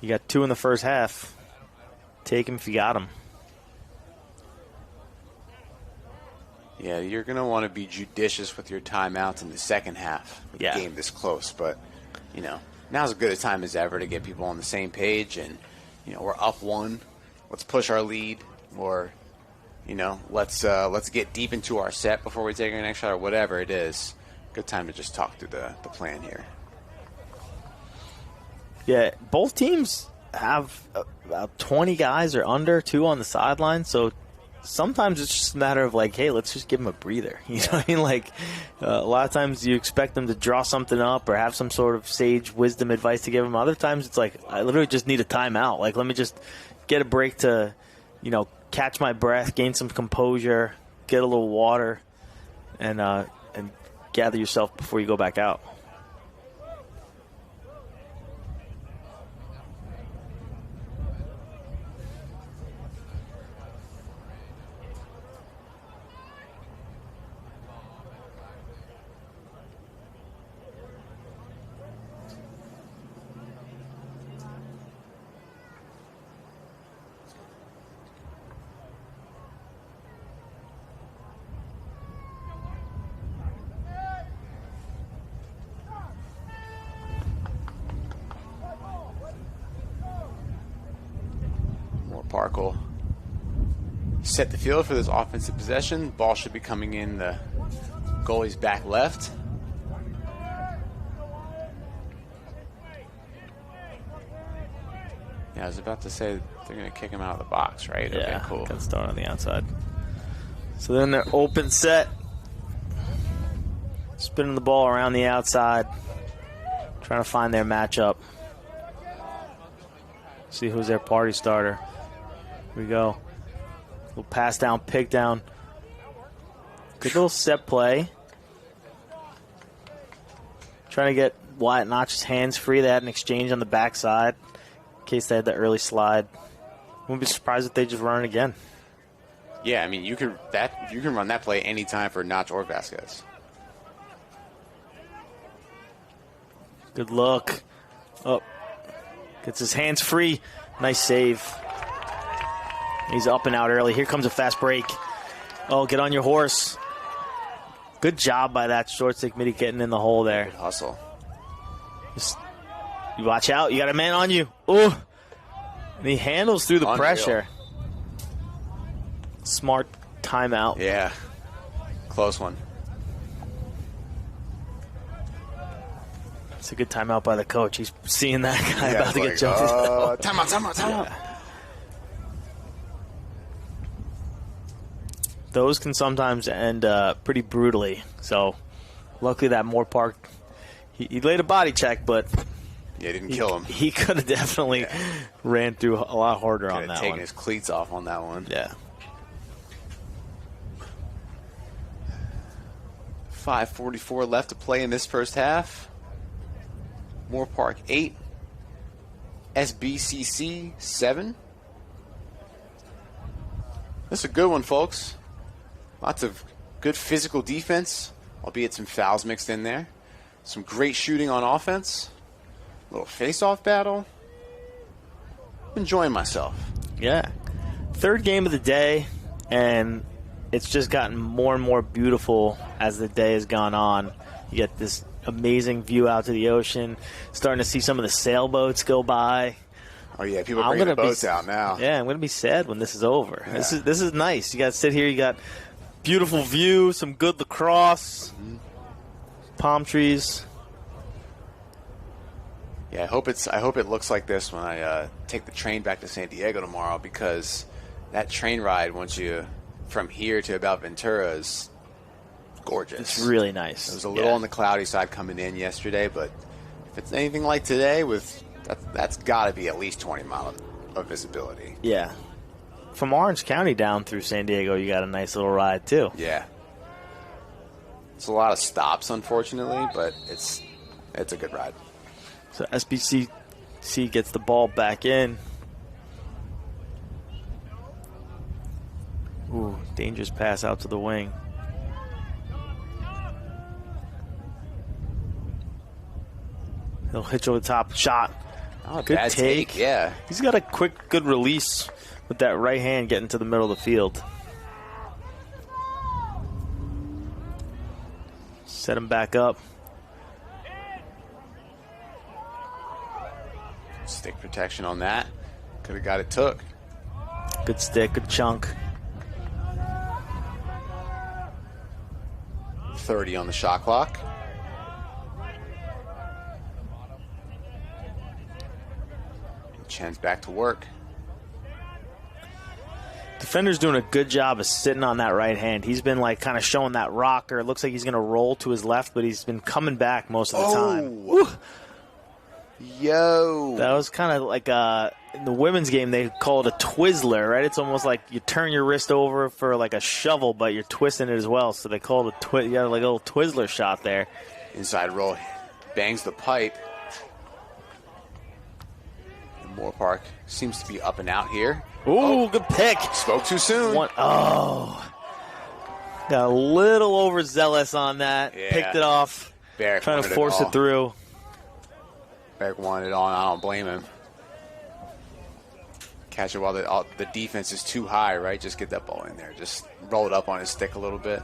you got 2 in the first half. Take them if you got them. Yeah, you're going to want to be judicious with your timeouts in the second half with the game this close. But, now's as good a time as ever to get people on the same page. And, we're up 1. Let's push our lead. Or, let's get deep into our set before we take our next shot or whatever it is. Good time to just talk through the plan here. Yeah, both teams have about 20 guys or under, 2 on the sideline. So sometimes it's just a matter of hey, let's just give them a breather. You know what I mean? A lot of times you expect them to draw something up or have some sort of sage wisdom advice to give them. Other times it's I literally just need a timeout. Let me just get a break to, catch my breath, gain some composure, get a little water, and gather yourself before you go back out. Moorpark will set the field for this offensive possession. Ball should be coming in the goalie's back left. Yeah, I was about to say they're going to kick him out of the box, right? Yeah, okay, cool. Got start on the outside. So then they're open set. Spinning the ball around the outside. Trying to find their matchup. See who's their party starter. Here we go. Little pass down, pick down. Good little set play. Trying to get Wyatt Notch's hands free. They had an exchange on the backside in case they had the early slide. Wouldn't be surprised if they just run it again. Yeah, I mean, you can run that play anytime for Notch or Vasquez. Good look. Oh. Gets his hands free. Nice save. He's up and out early. Here comes a fast break. Oh, get on your horse. Good job by that short stick midi getting in the hole there. Good hustle. Just, you watch out. You got a man on you. Ooh. And he handles through the pressure. Smart timeout. Yeah. Close one. It's a good timeout by the coach. He's seeing that guy about to get jumped. Timeout. Those can sometimes end pretty brutally. So, luckily that Moorpark, he laid a body check, but didn't kill him. He could have definitely ran through a lot harder on that one. Taking his cleats off on that one. Yeah. 5:44 left to play in this first half. Moorpark 8, SBCC 7. That's a good one, folks. Lots of good physical defense, albeit some fouls mixed in there. Some great shooting on offense. A little face-off battle. I'm enjoying myself. Yeah. Third game of the day, and it's just gotten more and more beautiful as the day has gone on. You get this amazing view out to the ocean. Starting to see some of the sailboats go by. Oh yeah, people are bringing the boats out now. Yeah, I'm gonna be sad when this is over. Yeah. This is nice. You got to sit here. You got beautiful view, some good lacrosse, palm trees. Yeah, I hope it looks like this when I take the train back to San Diego tomorrow, because that train ride once you from here to about Ventura is gorgeous. It's really nice. It was a little on the cloudy side coming in yesterday, but if it's anything like today, that's got to be at least 20 miles of visibility. Yeah. From Orange County down through San Diego, you got a nice little ride too. Yeah. It's a lot of stops, unfortunately, but it's a good ride. So SBCC gets the ball back in. Ooh, dangerous pass out to the wing. He'll hitch over the top. Shot. Oh, Good bad take. Yeah. He's got a quick, good release with that right hand getting to the middle of the field. Set him back up. Stick protection on that. Could have got it took. Good stick, good chunk. 30 on the shot clock. Chen's back to work. Defender's doing a good job of sitting on that right hand. He's been like kind of showing that rocker. It looks like he's going to roll to his left, but he's been coming back most of the time. Woo. Yo. That was kind of like in the women's game, they call it a Twizzler, right? It's almost like you turn your wrist over for like a shovel, but you're twisting it as well. So they call it you got like a little Twizzler shot there. Inside roll. Bangs the pipe. Moorpark seems to be up and out here. Ooh, good pick. Spoke too soon. Got a little overzealous on that. Yeah. Picked it off. Barrick trying to wanted force all. it through. Barrick wanted it on. I don't blame him. Catch it while the defense is too high, right? Just get that ball in there. Just roll it up on his stick a little bit.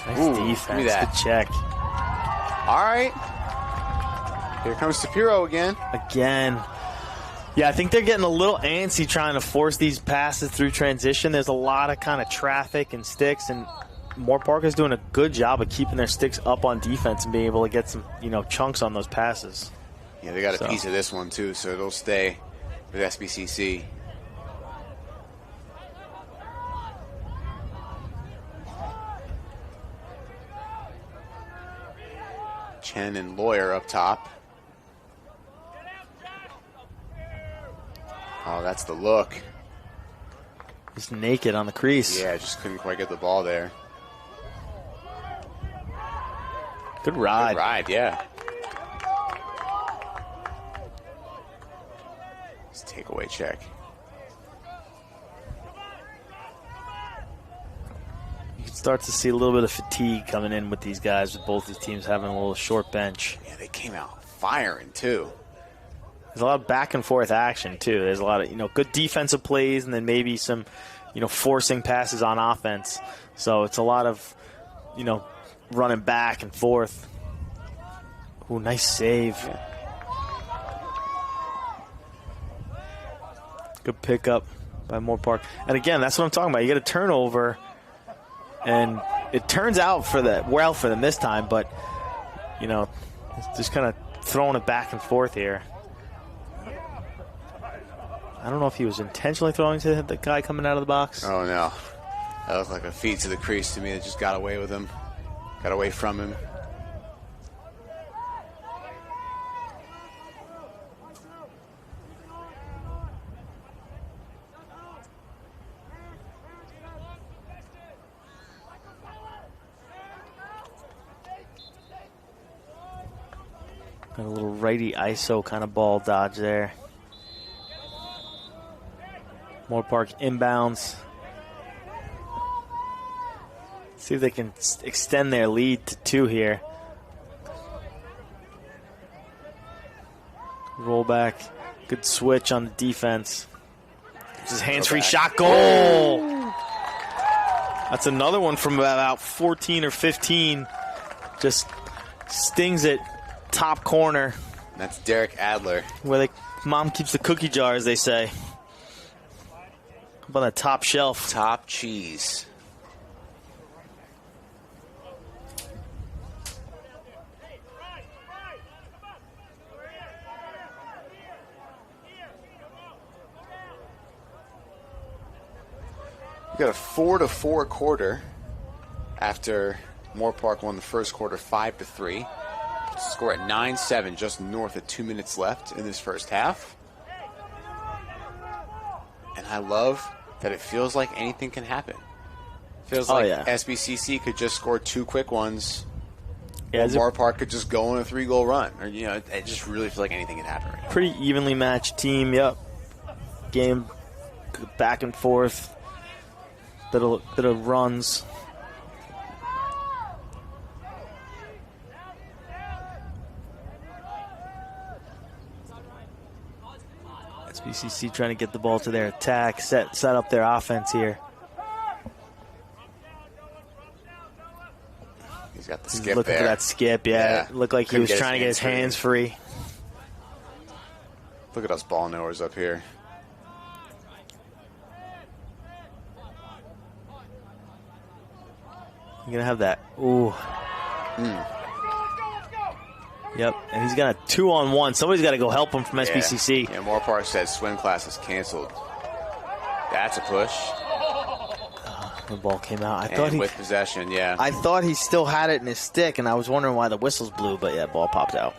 Nice Ooh, defense. give me that. Good check. All right. Here comes Shapiro again. Yeah, I think they're getting a little antsy trying to force these passes through transition. There's a lot of kind of traffic and sticks, and Moorpark is doing a good job of keeping their sticks up on defense and being able to get some, chunks on those passes. Yeah, they got a piece of this one too, so it'll stay with SBCC. Chen and Lawyer up top. Oh, that's the look. He's naked on the crease. Yeah, just couldn't quite get the ball there. Good ride. Good ride, yeah. It's a takeaway check. You can start to see a little bit of fatigue coming in with these guys, with both these teams having a little short bench. Yeah, they came out firing too. There's a lot of back and forth action too. There's a lot of good defensive plays, and then maybe some forcing passes on offense. So it's a lot of running back and forth. Ooh, nice save. Good pickup by Moorpark. And again, that's what I'm talking about. You get a turnover, and it turns out for them this time, but just kind of throwing it back and forth here. I don't know if he was intentionally throwing to the guy coming out of the box. Oh, no. That looked like a feed to the crease to me that just got away with him. Got away from him. Got a little righty ISO kind of ball dodge there. Moorpark inbounds. See if they can extend their lead to 2 here. Roll back. Good switch on the defense. This is hands-free shot goal. That's another one from about 14 or 15. Just stings it top corner. That's Derek Adler. Where mom keeps the cookie jar, as they say. Up on the top shelf. Top cheese. We got a 4-4 quarter after Moorpark won the first quarter 5-3. Score at 9-7, just north of 2 minutes left in this first half. And I love that it feels like anything can happen. Feels like SBCC could just score 2 quick ones. Yeah, Moorpark could just go on a 3-goal run. Or, you know, it just really feels like anything can happen right now. Pretty evenly matched team, yep. Game back and forth. Bit of runs. SBCC trying to get the ball to their attack, set up their offense here. He's got the He's skip looking there. for that skip, yeah. It looked like he was trying to get his hands free. Look at us ball knowers up here. You're going to have that. Ooh. Yep, and he's got a 2-on-1. Somebody's got to go help him from SBCC. Yeah, Moorpark said swim class is canceled. That's a push. The ball came out. I thought with possession, yeah. I thought he still had it in his stick, and I was wondering why the whistles blew, but yeah, ball popped out.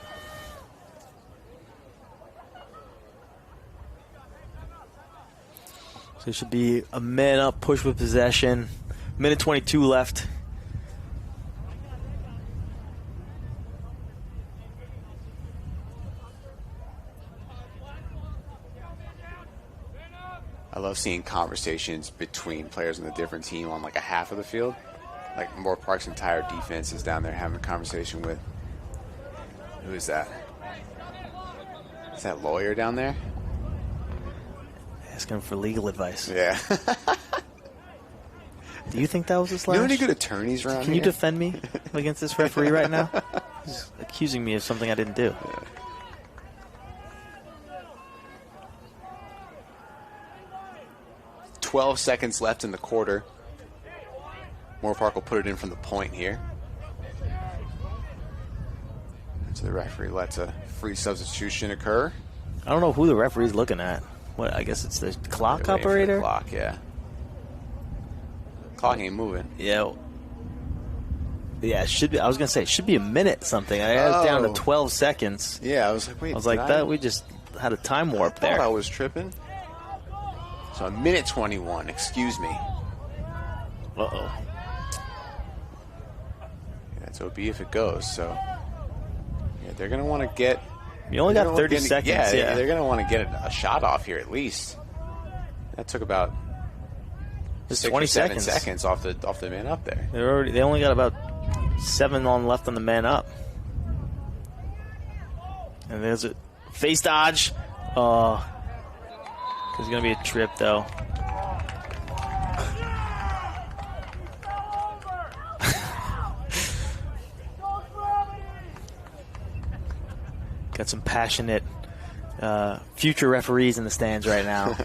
So it should be a man-up push with possession. Minute 22 left. I love seeing conversations between players on a different team on like a half of the field. Like Moorpark's entire defense is down there having a conversation with, who is that? Is that lawyer down there? Asking for legal advice. Yeah. Do you think that was a slash? You know any good attorneys around here? Can you defend me against this referee right now? He's accusing me of something I didn't do. Yeah. 12 seconds left in the quarter. Moorpark will put it in from the point here. So the referee lets a free substitution occur. I don't know who the referee's looking at. What? I guess it's the clock operator? The clock, yeah. Clock ain't moving. Yeah. Yeah, it should be. I was going to say, it should be a minute something. I had it down to 12 seconds. Yeah, I was like, wait. I was like, that we just had a time warp there. I was tripping. So a minute 21, excuse me. Uh-oh. That's OB if it goes. So yeah, they're going to want to get... You only got 30 seconds. Yeah, they're going to want to get a shot off here at least. That took about just 6 20 or 7 seconds. seconds off the man up there. They only got about 7 on left on the man up. And there's a face dodge. There's going to be a trip, though. Got some passionate future referees in the stands right now.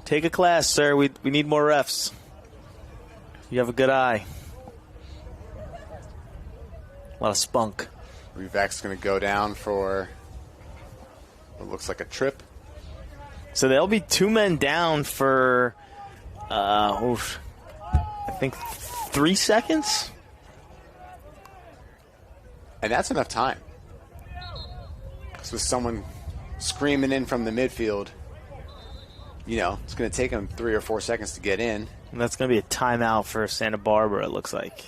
Take a class, sir. We need more refs. You have a good eye. A lot of spunk. Revac's going to go down for what looks like a trip. So they'll be 2 men down for, I think, 3 seconds? And that's enough time. Because with someone screaming in from the midfield, you know, it's going to take them 3 or 4 seconds to get in. And that's going to be a timeout for Santa Barbara, it looks like.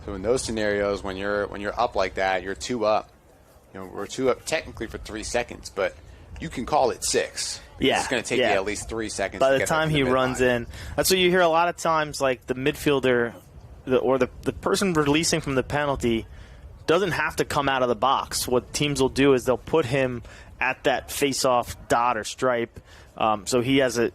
So in those scenarios, when you're up like that, you're 2 up. You know, we're 2 up technically for 3 seconds, but you can call it 6. Yeah, it's going to take you at least 3 seconds. By to the get time he runs in, that's what you hear a lot of times. Like the midfielder, or the person releasing from the penalty, doesn't have to come out of the box. What teams will do is they'll put him at that face-off dot or stripe, so he has a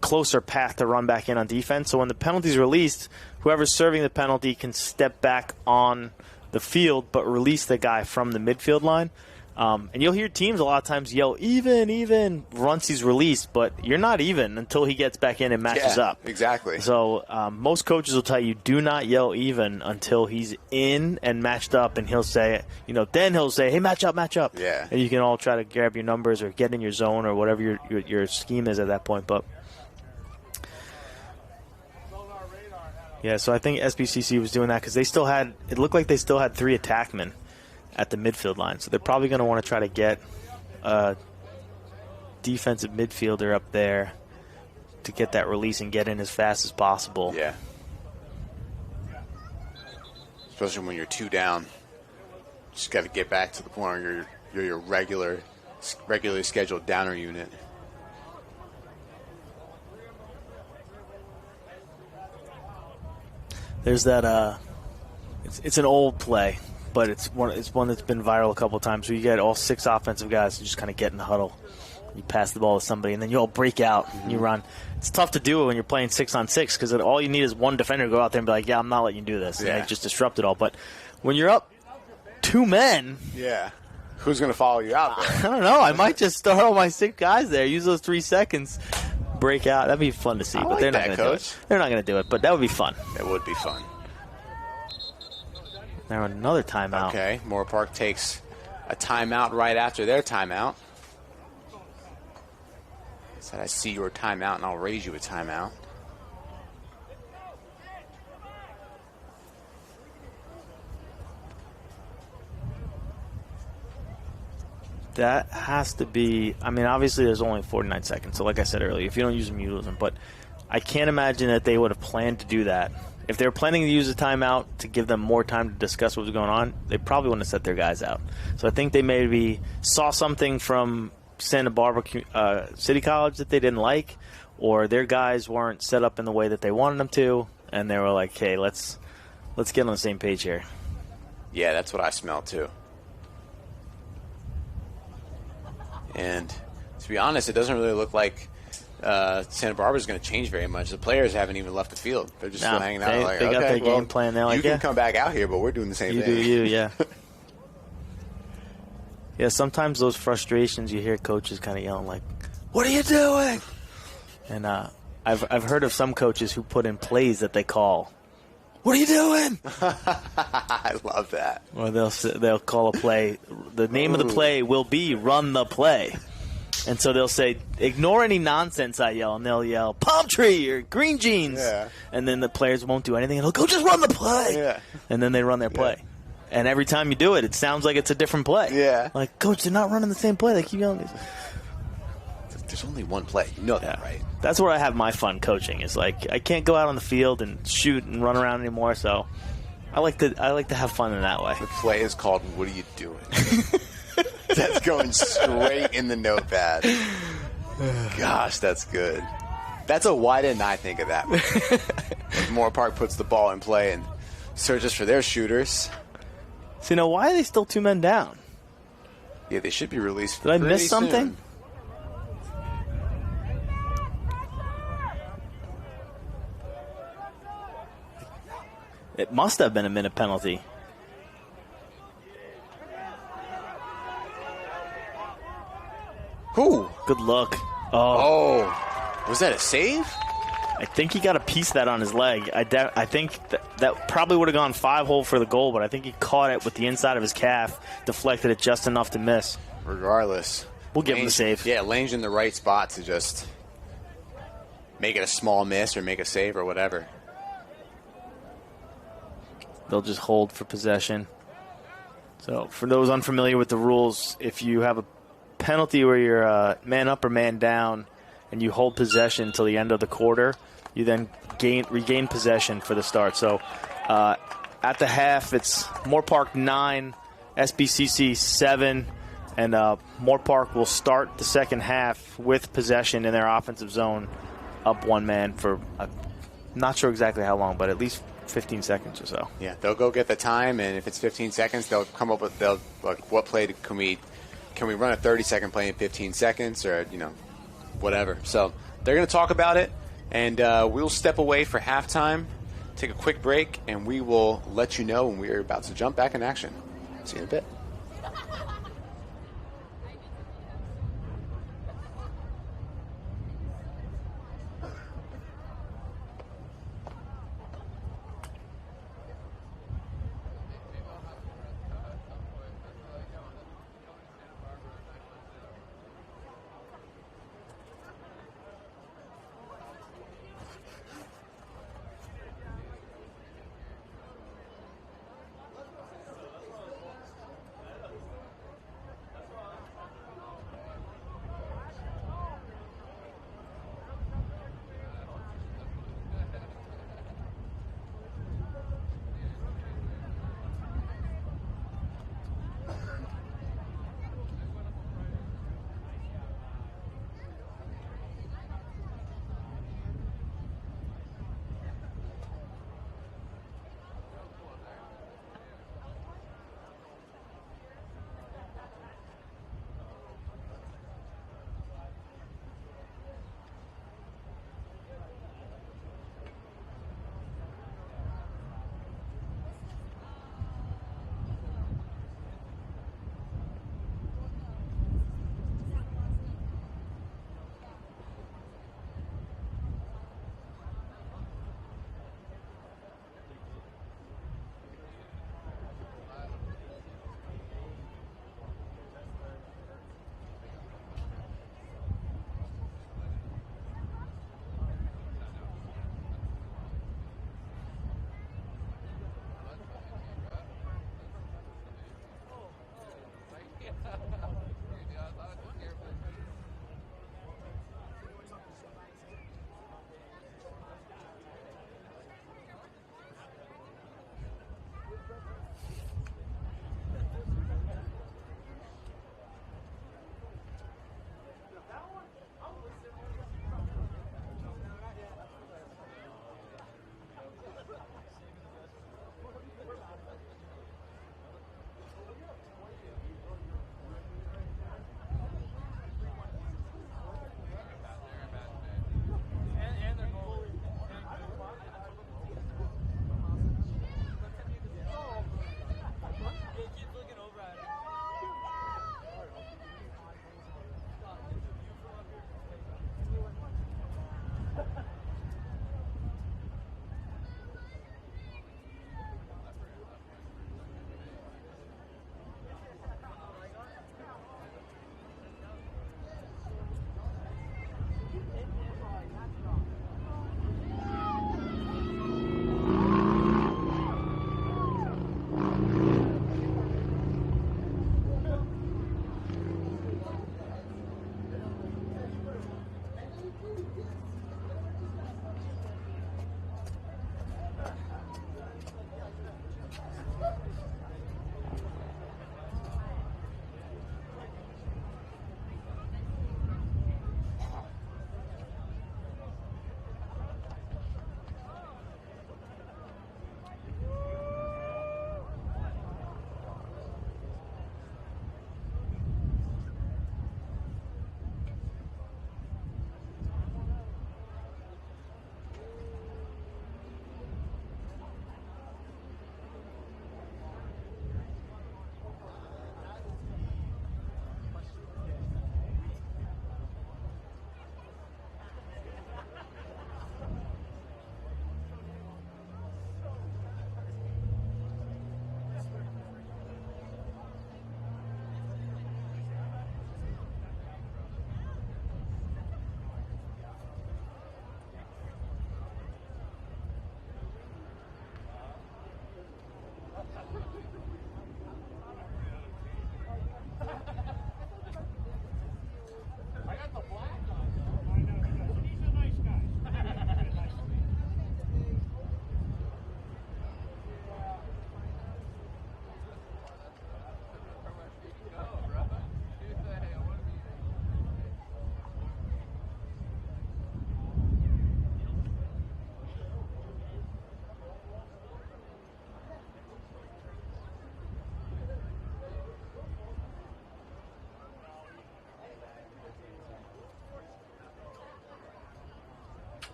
closer path to run back in on defense. So when the penalty's released, whoever's serving the penalty can step back on the field but release the guy from the midfield line. And you'll hear teams a lot of times yell, even, once he's released, but you're not even until he gets back in and matches up. Exactly. So most coaches will tell you, do not yell even until he's in and matched up, and he'll say, then he'll say, hey, match up. Yeah. And you can all try to grab your numbers or get in your zone or whatever your scheme is at that point. But yeah, so I think SBCC was doing that because it looked like they still had 3 attackmen at the midfield line. So they're probably going to want to try to get a defensive midfielder up there to get that release and get in as fast as possible. Yeah. Especially when you're 2 down. Just got to get back to the point where you're your regularly scheduled downer unit. There's that it's an old play, but it's one that's been viral a couple of times where you get all 6 offensive guys to just kind of get in the huddle. You pass the ball to somebody, and then you all break out and you run. It's tough to do when you're playing 6-on-6 because all you need is one defender to go out there and be like, yeah, I'm not letting you do this. And they just disrupt it all. But when you're up 2 men. Yeah. Who's going to follow you out there? I don't know. I might just start all my 6 guys there. Use those 3 seconds. Break out. That'd be fun to see. But they're not going to do it. They're not going to do it, but that would be fun. It would be fun. Now another timeout. Okay. Moorpark takes a timeout right after their timeout. Said I see your timeout and I'll raise you a timeout. That has to be, obviously there's only 49 seconds. So like I said earlier, if you don't use them, you lose them. But I can't imagine that they would have planned to do that. If they were planning to use a timeout to give them more time to discuss what was going on, they probably wouldn't have set their guys out. So I think they maybe saw something from Santa Barbara City College that they didn't like, or their guys weren't set up in the way that they wanted them to, and they were like, hey, let's get on the same page here. Yeah, that's what I smell too. And to be honest, it doesn't really look like Santa Barbara is going to change very much. The players haven't even left the field. They're just still hanging out. They got their game plan. They're like, you can come back out here, but we're doing the same thing. You do you, yeah. Yeah, sometimes those frustrations, you hear coaches kind of yelling like, what are you doing? And I've heard of some coaches who put in plays that they call, what are you doing? I love that. Or they'll call a play. The name of the play will be run the play. And so they'll say, ignore any nonsense I yell. And they'll yell, palm tree or green jeans. Yeah. And then the players won't do anything. And they'll go, just run the play. Yeah. And then they run their play. And every time you do it, it sounds like it's a different play. Yeah. Like, coach, they're not running the same play. They keep yelling. There's only one play. You know that, right? That's where I have my fun coaching. Is like I can't go out on the field and shoot and run around anymore. So I like to have fun in that way. The play is called "What Are You Doing?" That's going straight in the notepad. Gosh, that's good. That's a why didn't I think of that? Moorpark puts the ball in play and searches for their shooters. So now, why are they still 2 men down? Yeah, they should be released. Did I miss something? Soon. It must have been a minute penalty. Who? Good look. Oh. Was that a save? I think he got a piece of that on his leg. I think that probably would have gone 5-hole for the goal, but I think he caught it with the inside of his calf, deflected it just enough to miss. Regardless. We'll give him the save. Yeah, Lane's in the right spot to just make it a small miss or make a save or whatever. They'll just hold for possession. So for those unfamiliar with the rules, if you have a penalty where you're man up or man down and you hold possession until the end of the quarter, you then regain possession for the start. So at the half, it's Moorpark 9, SBCC 7, and Moorpark will start the second half with possession in their offensive zone, up 1 man for not sure exactly how long, but at least 15 seconds or so. Yeah, they'll go get the time, and if it's 15 seconds, they'll come up with what play can we run a 30-second play in 15 seconds, or whatever. So they're going to talk about it, and we'll step away for halftime, take a quick break, and we will let you know when we are about to jump back in action. See you in a bit.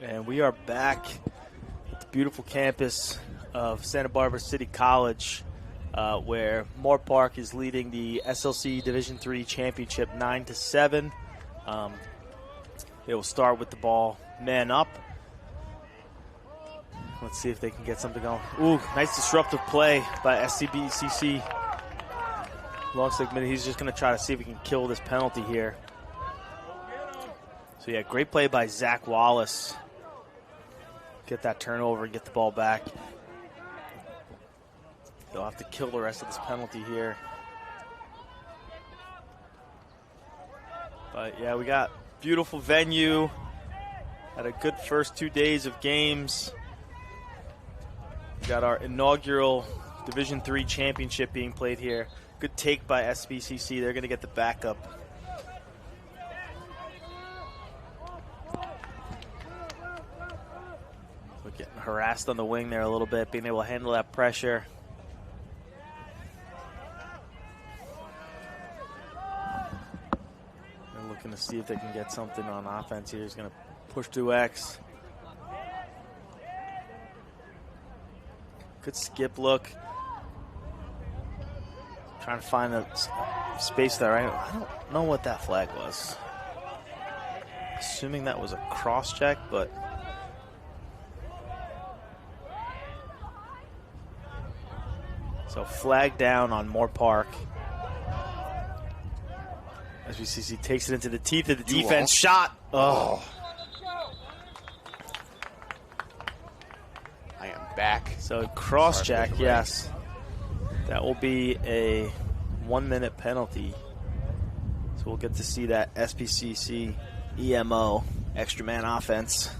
And we are back at the beautiful campus of Santa Barbara City College, where Moorpark is leading the SLC Division III Championship 9-7. They will start with the ball man up. Let's see if they can get something going. Ooh, nice disruptive play by SBCC. Long segment. He's just going to try to see if he can kill this penalty here. So, yeah, great play by Zach Wallace. Get that turnover and get the ball back. They'll have to kill the rest of this penalty here. But, yeah, we got beautiful venue. Had a good first 2 days of games. We got our inaugural Division III championship being played here. Good take by SBCC. They're going to get the backup. We're getting harassed on the wing there a little bit, being able to handle that pressure. They're looking to see if they can get something on offense here. He's going to push to X. Good skip look. Trying to find a space there. I don't know what that flag was. Assuming that was a cross check, but so flag down on Moorpark. SBCC takes it into the teeth of the defense. Shot. Oh. I am back. So cross check, yes. That will be a 1 minute penalty. So we'll get to see that SBCC EMO, extra man offense.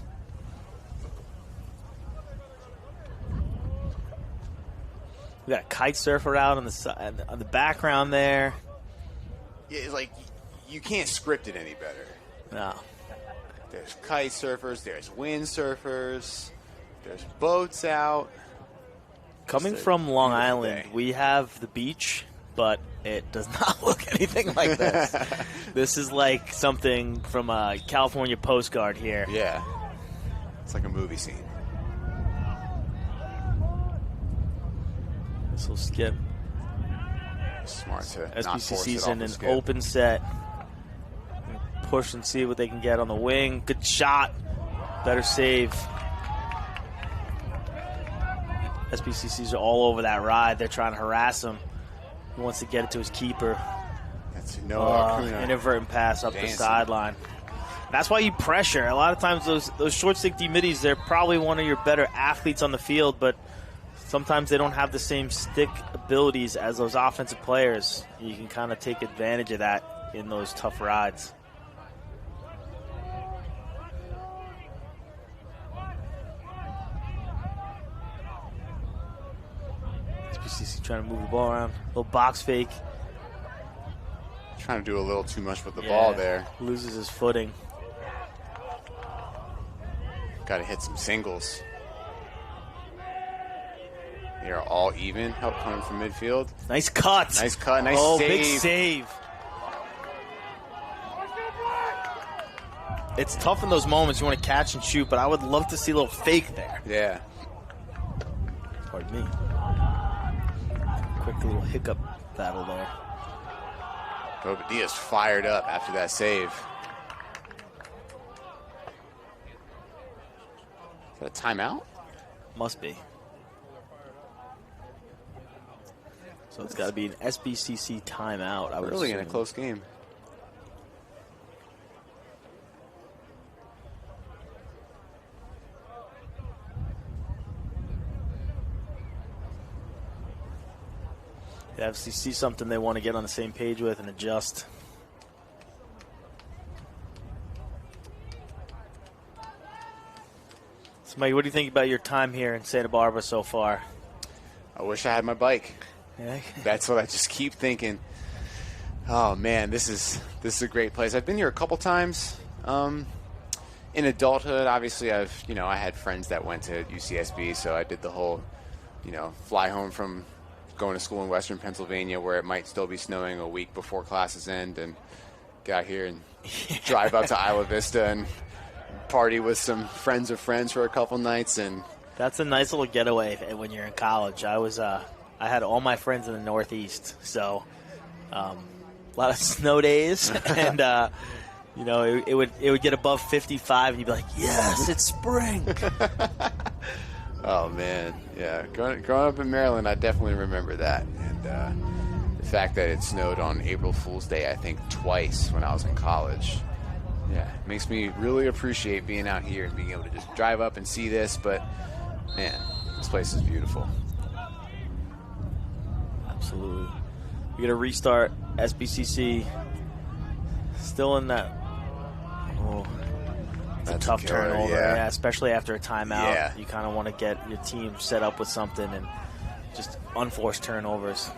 We got a kite surfer out on the side, on the background there. Yeah, it's like you can't script it any better. No. There's kite surfers, there's wind surfers, there's boats out. Coming from Long Island, we have the beach, but it does not look anything like this. This is like something from a California postcard here. Yeah. It's like a movie scene. This will skip. Smart to not force it SBCC's off in the an skip. open set. Push and see what they can get on the wing. Good shot. Better save. SBCC's are all over that ride. They're trying to harass him. He wants to get it to his keeper. That's Kuna. Inadvertent pass up the sideline. That's why you pressure. A lot of times those short stick D middies, they're probably one of your better athletes on the field, but sometimes they don't have the same stick abilities as those offensive players. You can kind of take advantage of that in those tough rides. SBCC trying to move the ball around. Little box fake. Trying to do a little too much with the ball there. Loses his footing. Got to hit some singles. They are all even. Help coming from midfield. Nice cut. Nice cut. Nice save. save. Big save. It's tough in those moments. You want to catch and shoot, but I would love to see a little fake there. Yeah. Pardon me. Quick little hiccup battle there. Bobadilla's fired up after that save. Is that a timeout? Must be. So it's got to be an SBCC timeout. I would Really in a assume. close game. They obviously see something they want to get on the same page with and adjust. So, Mike, what do you think about your time here in Santa Barbara so far? I wish I had my bike. Yeah. That's what I just keep thinking. Oh man, this is a great place. I've been here a couple times. In adulthood, obviously, I had friends that went to UCSB, so I did the whole, fly home from going to school in Western Pennsylvania where it might still be snowing a week before classes end, and get out here and drive up to Isla Vista and party with some friends of friends for a couple nights, and That's a nice little getaway when you're in college. I had all my friends in the Northeast, so a lot of snow days, and it would get above 55, and you'd be like, yes, it's spring. oh man, yeah. Growing up in Maryland, I definitely remember that, and the fact that it snowed on April Fool's Day, I think twice when I was in college. Yeah, it makes me really appreciate being out here and being able to just drive up and see this, but man, this place is beautiful. Absolutely. We got to restart SBCC. Still in that. Oh, it's a That's tough a killer, turnover. yeah. Yeah, especially after a timeout. Yeah. You kind of want to get your team set up with something, and just unforced turnovers.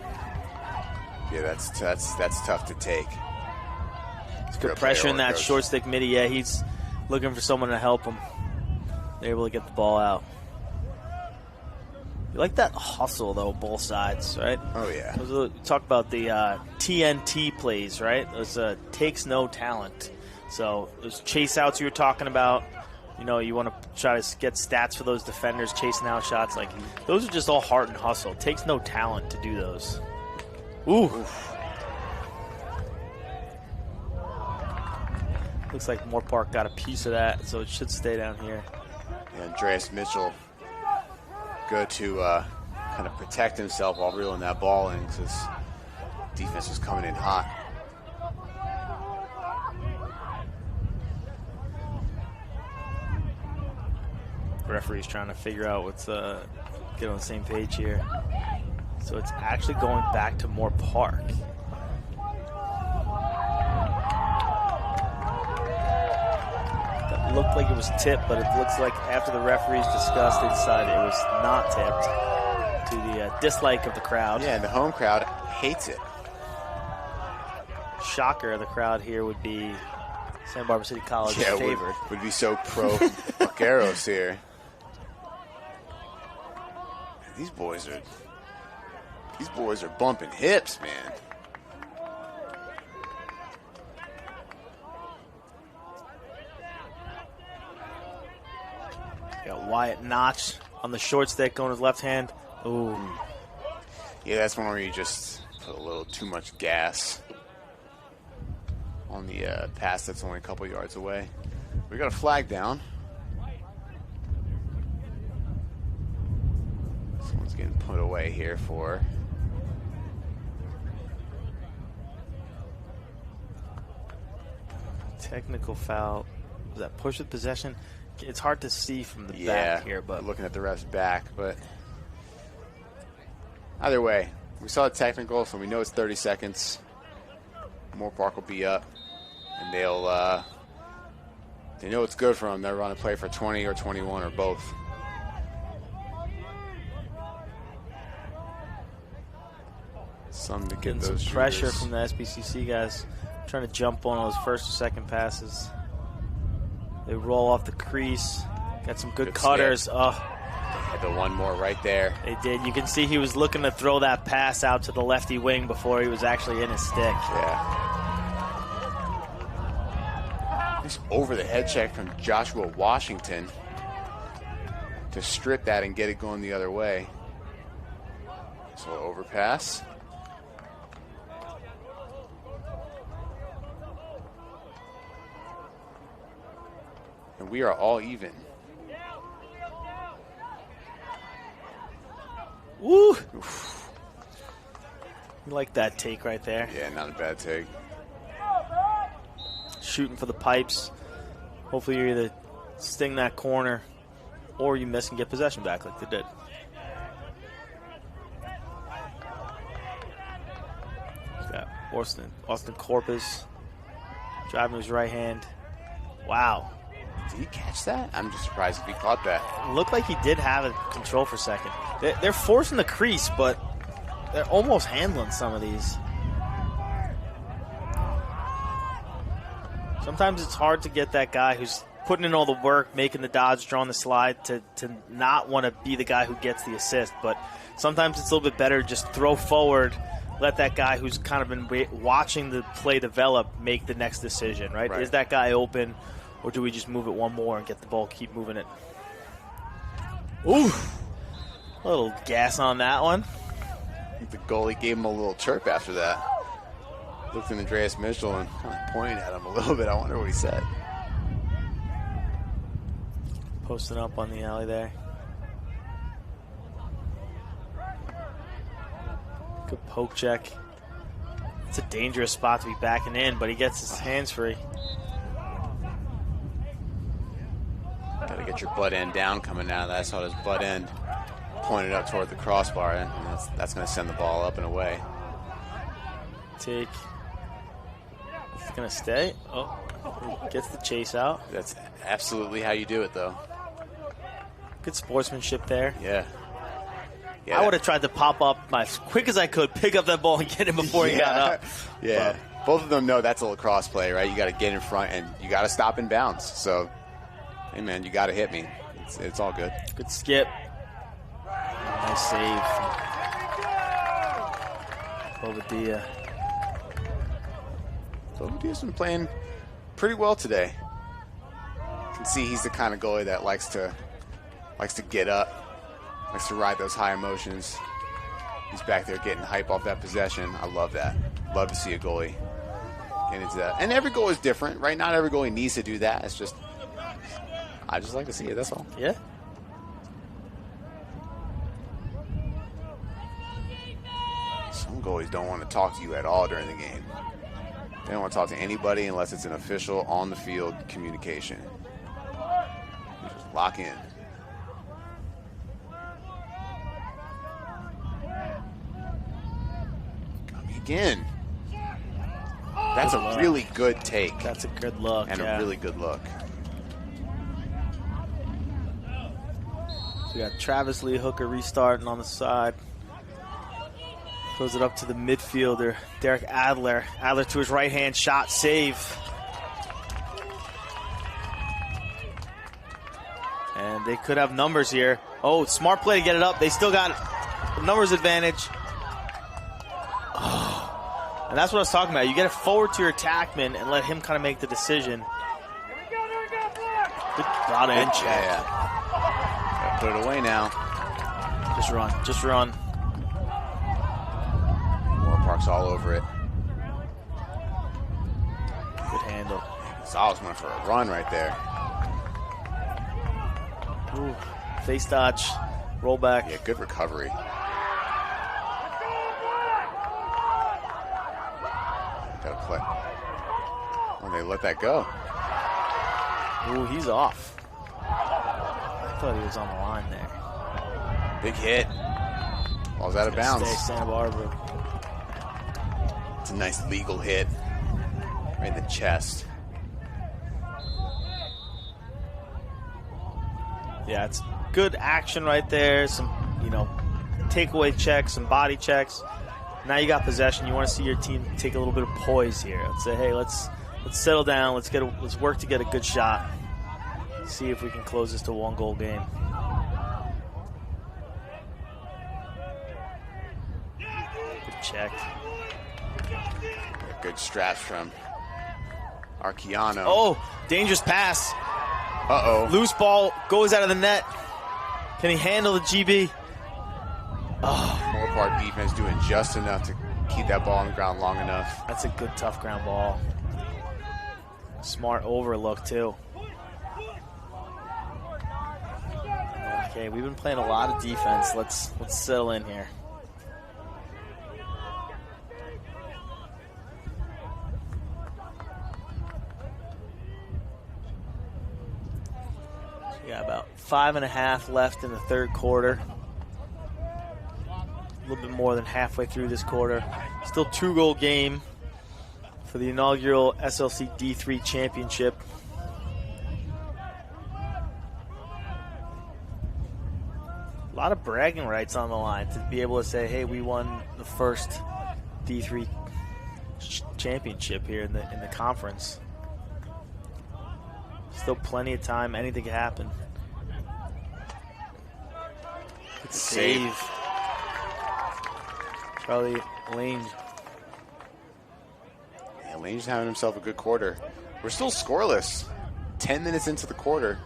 Yeah, that's tough to take. It's good pressure in that short stick midi. Yeah, he's looking for someone to help him. They're able to get the ball out. You like that hustle, though, both sides, right? Oh, yeah. Talk about the TNT plays, right? Those takes no talent. So those chase outs you were talking about, you want to try to get stats for those defenders chasing out shots. Like, those are just all heart and hustle. Takes no talent to do those. Ooh. Oof. Looks like Moorpark got a piece of that, so it should stay down here. And Andreas Mitchell good to kind of protect himself while reeling that ball in because defense was coming in hot. The referee's trying to figure out what's get on the same page here. So it's actually going back to Moorpark. That looked like it was tipped, but it looks like after the referees discussed, they decided it was not tipped to the dislike of the crowd. Yeah, and the home crowd hates it. Shocker, the crowd here would be Santa Barbara City College favored. Would be so pro Vaqueros here. These boys are bumping hips, man. Got Wyatt Notch on the short stick going his left hand. Ooh. Yeah, that's one where you just put a little too much gas on the pass that's only a couple yards away. We got a flag down. Someone's getting put away here for technical foul. Was that push with possession? It's hard to see from the yeah, back here, but looking at the ref's back, but either way, we saw a technical, so we know it's 30 seconds. Moorpark will be up, and they know it's good for them. They're going to play for 20 or 21 or both. Some to get those some pressure shooters. from the SBCC guys trying to jump on those first or second passes. They roll off the crease. Got some good cutters. Oh, had the one more right there. They did. You can see he was looking to throw that pass out to the lefty wing before he was actually in his stick. Yeah. This over the head check from Joshua Washington to strip that and get it going the other way. So overpass. And we are all even. Woo! Oof. You like that take right there. Yeah, not a bad take. Shooting for the pipes. Hopefully you either sting that corner or you miss and get possession back like they did. Got Austin Corpus driving his right hand. Wow. Did he catch that? I'm just surprised if he caught that. It looked like he did have it control for a second. They're forcing the crease, but they're almost handling some of these. Sometimes it's hard to get that guy who's putting in all the work, making the dodge, drawing the slide, to not want to be the guy who gets the assist. But sometimes it's a little bit better to just throw forward, let that guy who's kind of been watching the play develop make the next decision, right? Is that guy open, Or do we just move it one more and get the ball, keep moving it? Ooh! A little gas on that one. I think the goalie gave him a little chirp after that. Looked at Andreas Mitchell and kind of pointed at him a little bit. I wonder what he said. Posting up on the alley there. Good poke check. It's a dangerous spot to be backing in, but he gets his hands free. Got to get your butt end down coming out of that. I saw his butt end pointed up toward the crossbar, and that's going to send the ball up and away. Take. It's going to stay. Oh, gets the chase out. That's absolutely how you do it, though. Good sportsmanship there. Yeah. I would have tried to pop up as quick as I could, pick up that ball and get him before he got up. Yeah. Both of them know that's a lacrosse play, right? You got to get in front and you got to stop in bounds. So, hey, man, you got to hit me. It's all good. Good skip. Nice save. Bobadilla. Bobadilla's been playing pretty well today. You can see he's the kind of goalie that likes to get up. Likes to ride those high emotions. He's back there getting hype off that possession. I love that. Love to see a goalie get into that. And every goal is different, right? Not every goalie needs to do that. It's just, I just like to see it, that's all. Yeah. Some goalies don't want to talk to you at all during the game. They don't want to talk to anybody unless it's an official on-the-field communication. You just lock in. Again. That's a really good take. That's a good look. And a really good look. So we got Travis Lee Hooker restarting on the side. Throws it up to the midfielder, Derek Adler. Adler to his right hand, shot, save. And they could have numbers here. Oh, smart play to get it up. They still got numbers advantage. Oh. And that's what I was talking about. You get it forward to your attackman and let him kind of make the decision. Good bottom end check. Yeah. Gotta put it away now. Just run. Just run. Moorpark's all over it. Good handle. Gonzalez went for a run right there. Ooh. Face dodge. Roll back. Yeah, good recovery. Gotta play. When they let that go. Ooh, he's off. I thought he was on the line there. Big hit. Ball's out of bounds. Stay Santa Barbara. It's a nice legal hit. Right in the chest. Yeah, it's good action right there. Some, takeaway checks, some body checks. Now you got possession. You want to see your team take a little bit of poise here. Let's say, hey, let's settle down. Let's work to get a good shot. See if we can close this to a one-goal game. Good check. Good straps from Archiano. Oh, dangerous pass. Uh-oh. Loose ball goes out of the net. Can he handle the GB? Oh. Moorpark defense doing just enough to keep that ball on the ground long enough. That's a good tough ground ball. Smart overlook too. Okay, we've been playing a lot of defense. Let's settle in here. We got about 5.5 left in the third quarter. A little bit more than halfway through this quarter. Still 2-goal game for the inaugural SLC D3 championship. A lot of bragging rights on the line to be able to say, hey, we won the first D3 championship here in the conference. Still plenty of time. Anything can happen. Good save. Charlie Lange. Yeah, Lange's having himself a good quarter. We're still scoreless. 10 minutes into the quarter.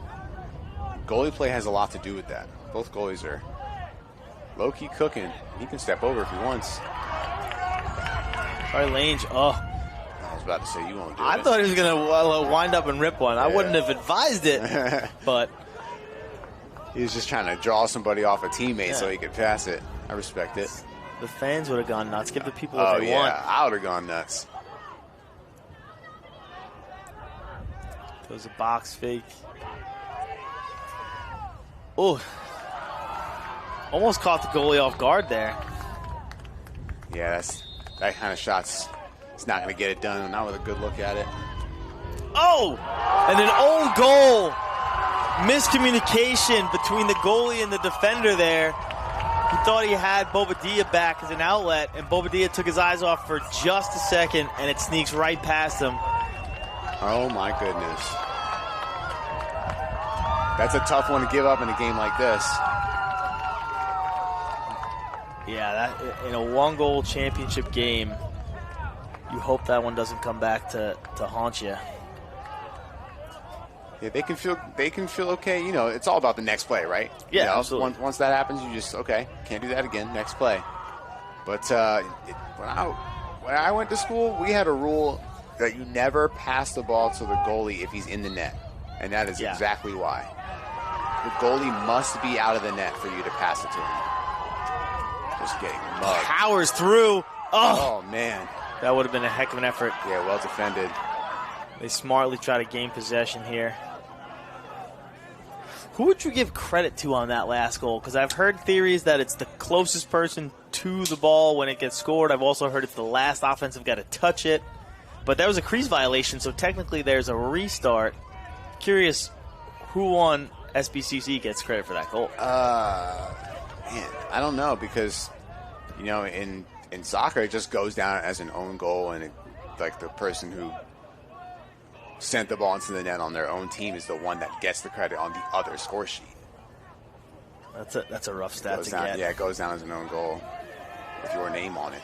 Goalie play has a lot to do with that. Both goalies are low-key cooking. He can step over if he wants. Sorry, Lange. Oh, I was about to say, you won't do it. I thought he was going to wind up and rip one. I wouldn't have advised it, but he was just trying to draw somebody off a teammate so he could pass it. I respect it. the fans would have gone nuts. Give the people what they want. I would have gone nuts. Goes a box fake. Oh, almost caught the goalie off guard there. Yeah, that kind of shot's it's not going to get it done. Not with a good look at it. Oh, and an own goal. Miscommunication between the goalie and the defender there. He thought he had Bobadilla back as an outlet, and Bobadilla took his eyes off for just a second, and it sneaks right past him. Oh, my goodness. That's a tough one to give up in a game like this. Yeah, that in a one-goal championship game, you hope that one doesn't come back to haunt you. Yeah, they can feel okay. You know, it's all about the next play, right? Yeah, you know, absolutely. Once that happens, you just can't do that again. Next play. But when I went to school, we had a rule that you never pass the ball to the goalie if he's in the net, and that is exactly why. The goalie must be out of the net for you to pass it to him. Just getting mugged. Powers through. Oh man, that would have been a heck of an effort. Yeah, well defended. They smartly try to gain possession here. Who would you give credit to on that last goal? Because I've heard theories that it's the closest person to the ball when it gets scored. I've also heard it's the last offensive guy to touch it. But that was a crease violation, so technically there's a restart. Curious who on SBCC gets credit for that goal. Man, I don't know, because you know in soccer it just goes down as an own goal, and like the person who sent the ball into the net on their own team is the one that gets the credit on the other score sheet. That's a rough stat to get. Yeah, it goes down as an own goal with your name on it.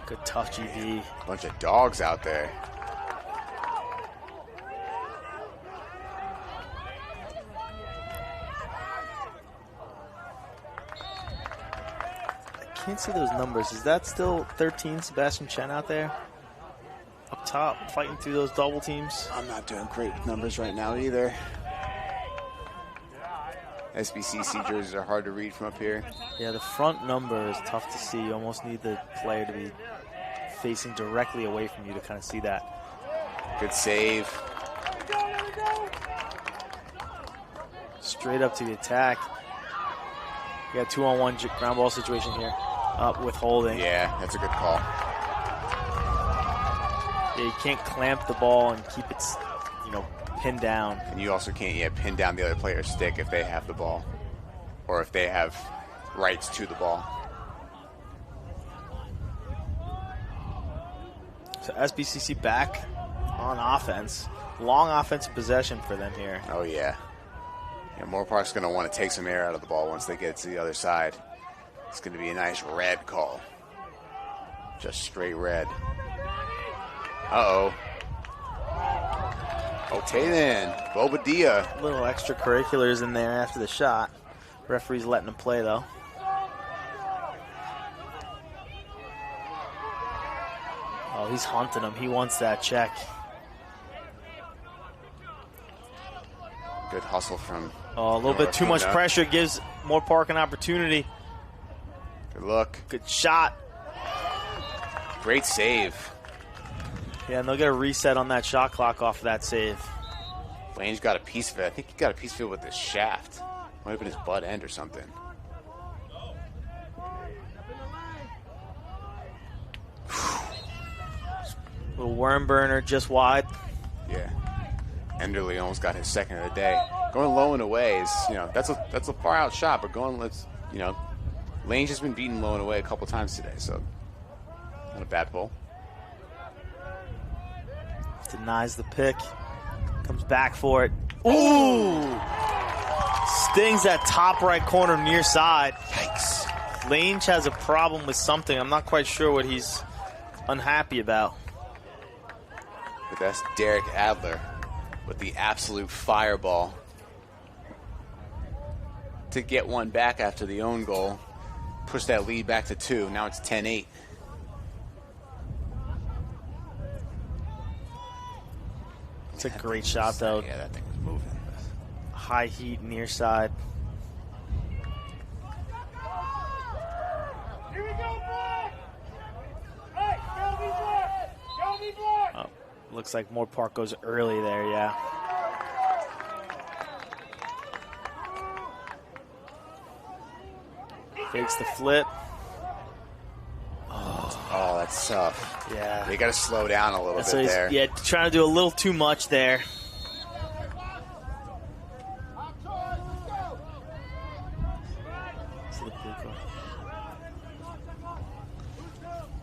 Good tough GV. Bunch of dogs out there. Can't see those numbers. Is that still 13 Sebastian Chen out there? Up top, fighting through those double teams? I'm not doing great with numbers right now either. SBCC jerseys are hard to read from up here. Yeah, the front number is tough to see. You almost need the player to be facing directly away from you to kind of see that. Good save. Straight up to the attack. You got 2-on-1 ground ball situation here. Withholding. Yeah, that's a good call. Yeah, you can't clamp the ball and keep it, pinned down. And you also can't pin down the other player's stick if they have the ball, or if they have rights to the ball. So SBCC back on offense. Long offensive possession for them here. Oh yeah. Moorpark's going to want to take some air out of the ball once they get to the other side. It's going to be a nice red call. Just straight red. Uh-oh. Okay then. Bobadilla. Little extracurriculars in there after the shot. Referee's letting him play though. Oh, he's haunting him. He wants that check. Good hustle from... Oh, a little bit too much pressure gives Moorpark an opportunity. Good look. Good shot. Great save. Yeah, and they'll get a reset on that shot clock off of that save. Lange got a piece of it. I think he got a piece of it with his shaft. Might have been his butt end or something. Little worm burner just wide. Yeah. Enderly almost got his second of the day. Going low and away is, that's a far out shot, but Lange has been beaten low and away a couple times today, so not a bad pull. Denies the pick. Comes back for it. Ooh! Stings that top right corner near side. Yikes. Lange has a problem with something. I'm not quite sure what he's unhappy about. But that's Derek Adler with the absolute fireball to get one back after the own goal. Push that lead back to 2. Now it's 10-8. It's a great shot, though. Yeah, that thing was moving. High heat, near side. Here we go, Black! Hey, go be Black! Go be Black! Oh, looks like Moorpark goes early there, yeah. Fakes the flip. Oh, that's tough. Yeah. They got to slow down a little That's bit what he's, there. yeah, trying to do a little too much there.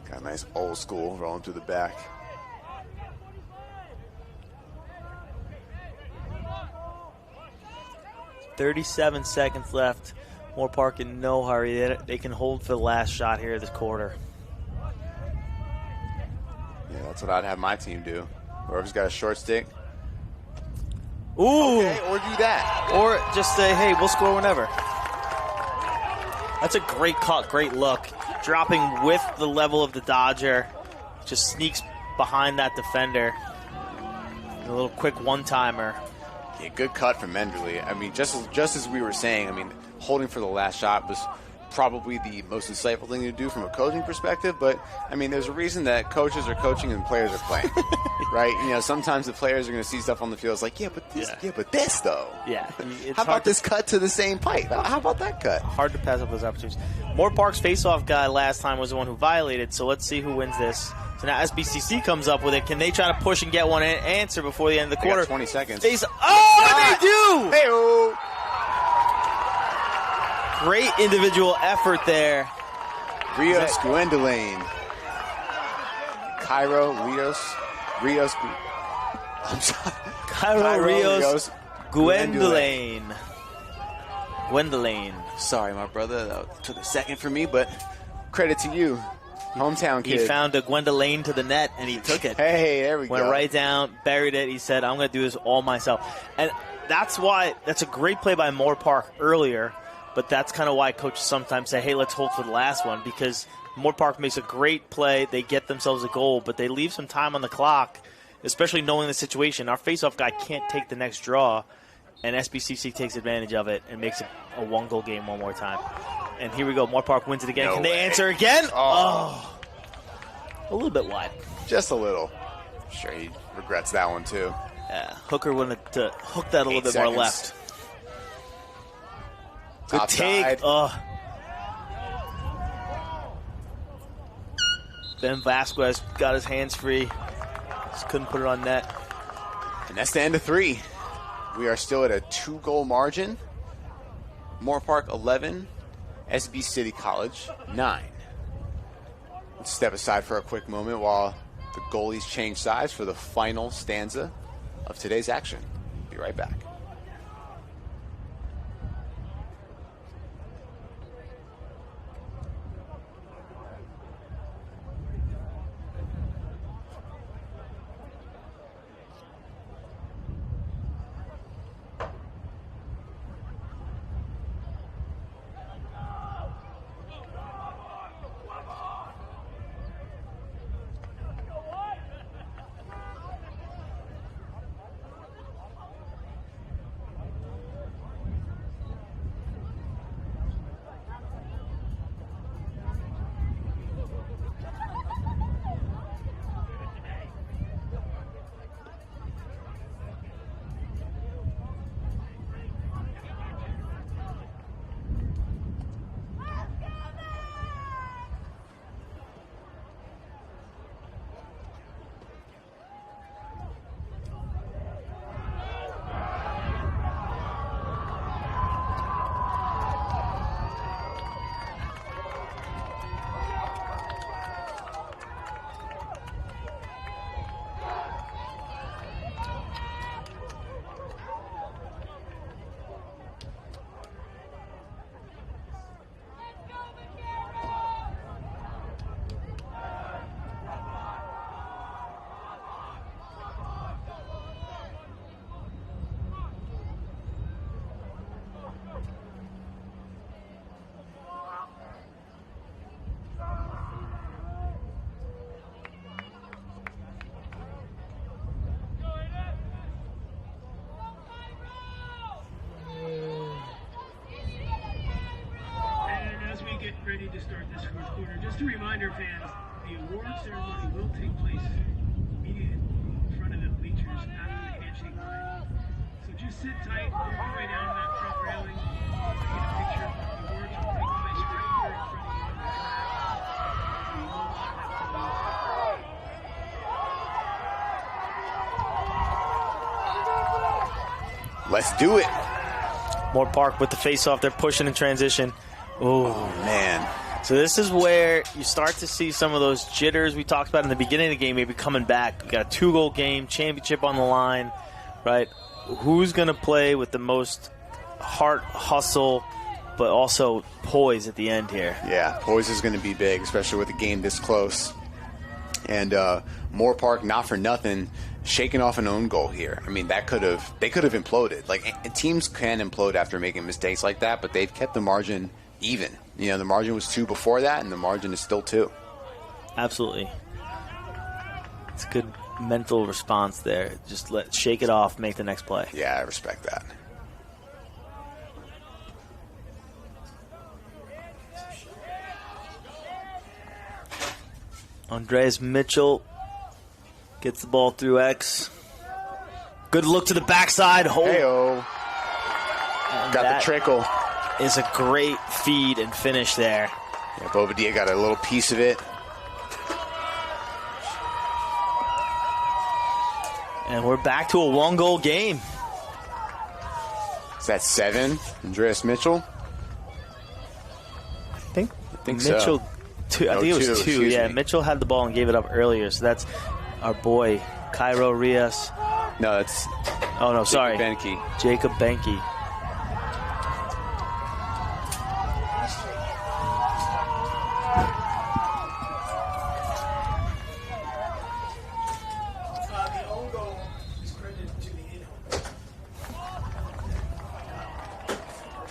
Got a nice old school rolling through the back. .37 seconds left. Moorpark in no hurry. They can hold for the last shot here this quarter. Yeah, that's what I'd have my team do. Whoever's got a short stick. Ooh! Okay, or do that. Or just say, hey, we'll score whenever. That's a great cut, great look. Dropping with the level of the Dodger. Just sneaks behind that defender. A little quick one-timer. Yeah, good cut from Menderly. I mean, just as we were saying, I mean, holding for the last shot was probably the most insightful thing to do from a coaching perspective. But, I mean, there's a reason that coaches are coaching and players are playing, right? You know, sometimes the players are going to see stuff on the field. It's like, but this, though. Yeah. How about this cut to the same pipe? How about that cut? Hard to pass up those opportunities. Moorpark's face-off guy last time was the one who violated, so let's see who wins this. So now SBCC comes up with it. Can they try to push and get one answer before the end of the quarter? 20 seconds. Oh, they do! Hey-oh! Great individual effort there. Rios Gwendolyn. Cairo Rios. I'm sorry. Cairo Rios Gwendolyn. Sorry, my brother. That took a second for me, but credit to you. Hometown kid. He found a Gwendolyn to the net, and he took it. Hey, there we Went go. right down, buried it. He said, I'm going to do this all myself. And that's a great play by Moorpark earlier, but that's kind of why coaches sometimes say, hey, let's hold for the last one, because Moorpark makes a great play. They get themselves a goal, but they leave some time on the clock, especially knowing the situation. Our faceoff guy can't take the next draw, and SBCC takes advantage of it and makes it a one-goal game one more time. And here we go. Moorpark wins it again. No Can way. they answer again? Oh. A little bit wide. Just a little. I'm sure he regrets that one, too. Yeah, Hooker wanted to hook that a little bit more seconds. left. Good Top take. side. Ben Vasquez got his hands free. Just couldn't put it on net. And that's the end of 3. We are still at a 2-goal margin. Moorpark 11, SB City College 9. Let's step aside for a quick moment while the goalies change sides for the final stanza of today's action. Be right back. fourth quarter. Just a reminder, fans, the award ceremony will take place immediately in front of the bleachers after the handshake line. So just sit tight, work your way down that front railing, get a picture. The awards will take place right here in front of you on the track. So you will not have to lose. Let's do it. Moorpark with the face-off. They're pushing in transition. Oh, man. So this is where you start to see some of those jitters we talked about in the beginning of the game maybe coming back. We got a 2-goal game, championship on the line, right? Who's going to play with the most heart, hustle, but also poise at the end here? Yeah, poise is going to be big, especially with a game this close. And Moorpark, not for nothing, shaking off an own goal here. I mean, they could have imploded. Like, teams can implode after making mistakes like that, but they've kept the margin even. You know, the margin was 2 before that, and the margin is still 2. Absolutely. It's a good mental response there. Just shake it off, make the next play. Yeah, I respect that. Andreas Mitchell gets the ball through X. Good look to the backside. Hey-oh. Got the trickle. Is a great feed and finish there. Yeah, Bobadilla got a little piece of it. And we're back to a 1-goal game. Is that 7, Andreas Mitchell? I think so. Mitchell, I think it was 2. Excuse Yeah, me. Mitchell had the ball and gave it up earlier. So that's our boy, Cairo Rios. No, that's Oh, no, sorry. Benke. Jacob Benke.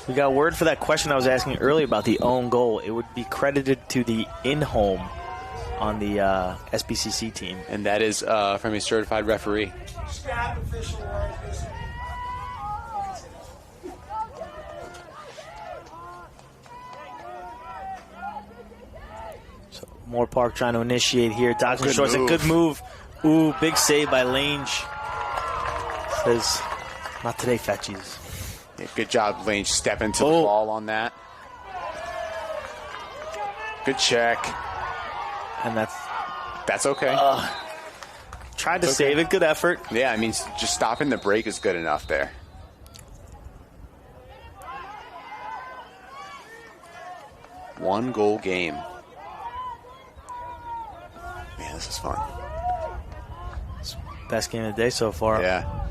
We got word for that question I was asking earlier about the own goal. It would be credited to the in-home on the SBCC team. And that is from a certified referee. So Moorpark trying to initiate here. Dodging Good shorts. move. A good move. Ooh, big save by Lange. Says, not today, Fetchies. Yeah, good job, Lange, stepping to the ball on that. Good check. And That's okay. tried to save it. Good effort. Yeah, I mean, just stopping the break is good enough there. One-goal game. Man, this is fun. Best game of the day so far. Yeah.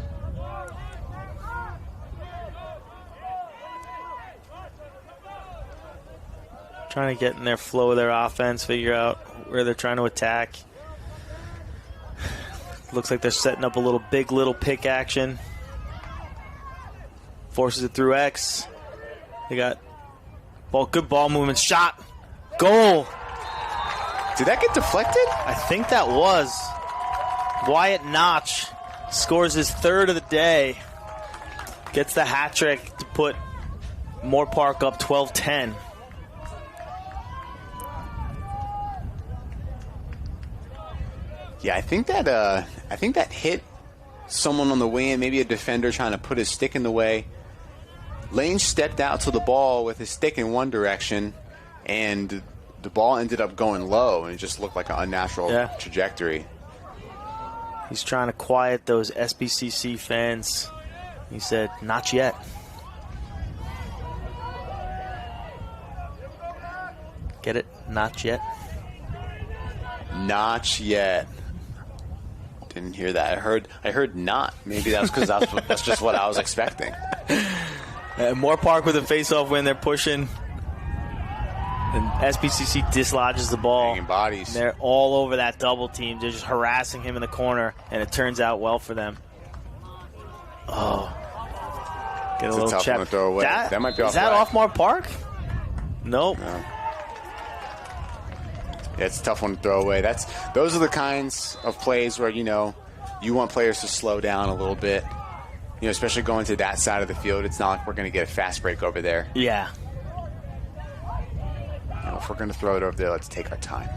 Trying to get in their flow of their offense, figure out where they're trying to attack. Looks like they're setting up a little pick action. Forces it through X. They got good ball movement. Shot. Goal. Did that get deflected? I think that was. Wyatt Notch scores his 3rd of the day. Gets the hat trick to put Moorpark up 12-10. Yeah, I think that hit someone on the wing, maybe a defender trying to put his stick in the way. Lange stepped out to the ball with his stick in one direction, and the ball ended up going low, and it just looked like an unnatural trajectory. He's trying to quiet those SBCC fans. He said, not yet. Get it? Not yet. Not yet. Didn't hear that. I heard not. Maybe that's because that's just what I was expecting. Moorpark with a face-off win. They're pushing. And SBCC dislodges the ball. Hanging bodies. And they're all over that double team. They're just harassing him in the corner, and it turns out well for them. Oh. Get a little tough chap. one to throw away. That might be off. Is that off Moorpark? Nope. No. Yeah, it's a tough one to throw away. Those are the kinds of plays where, you want players to slow down a little bit. Especially going to that side of the field. It's not like we're going to get a fast break over there. Yeah. we're going to throw it over there. Let's take our time.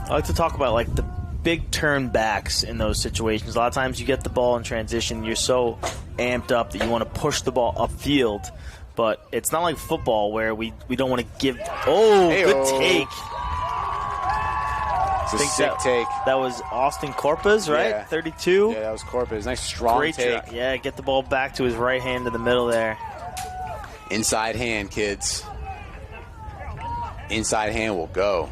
I like to talk about like the big turn backs in those situations. A lot of times you get the ball in transition, you're so amped up that you want to push the ball upfield, but it's not like football where we don't want to give. Oh, Hey-o. good take. It's a sick take. That was Austin Corpus, right? Yeah. 32. Yeah, that was Corpus. Nice strong Great take. try. Yeah, get the ball back to his right hand in the middle there. Inside hand, kids. Inside hand will go.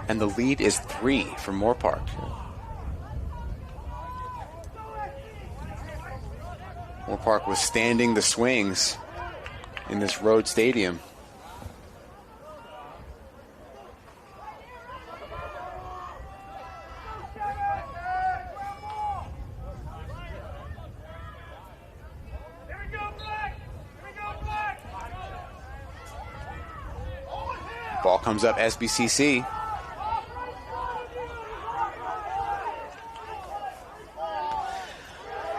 And the lead is 3 for Moorpark. Moorpark withstanding the swings in this road stadium. Ball comes up SBCC.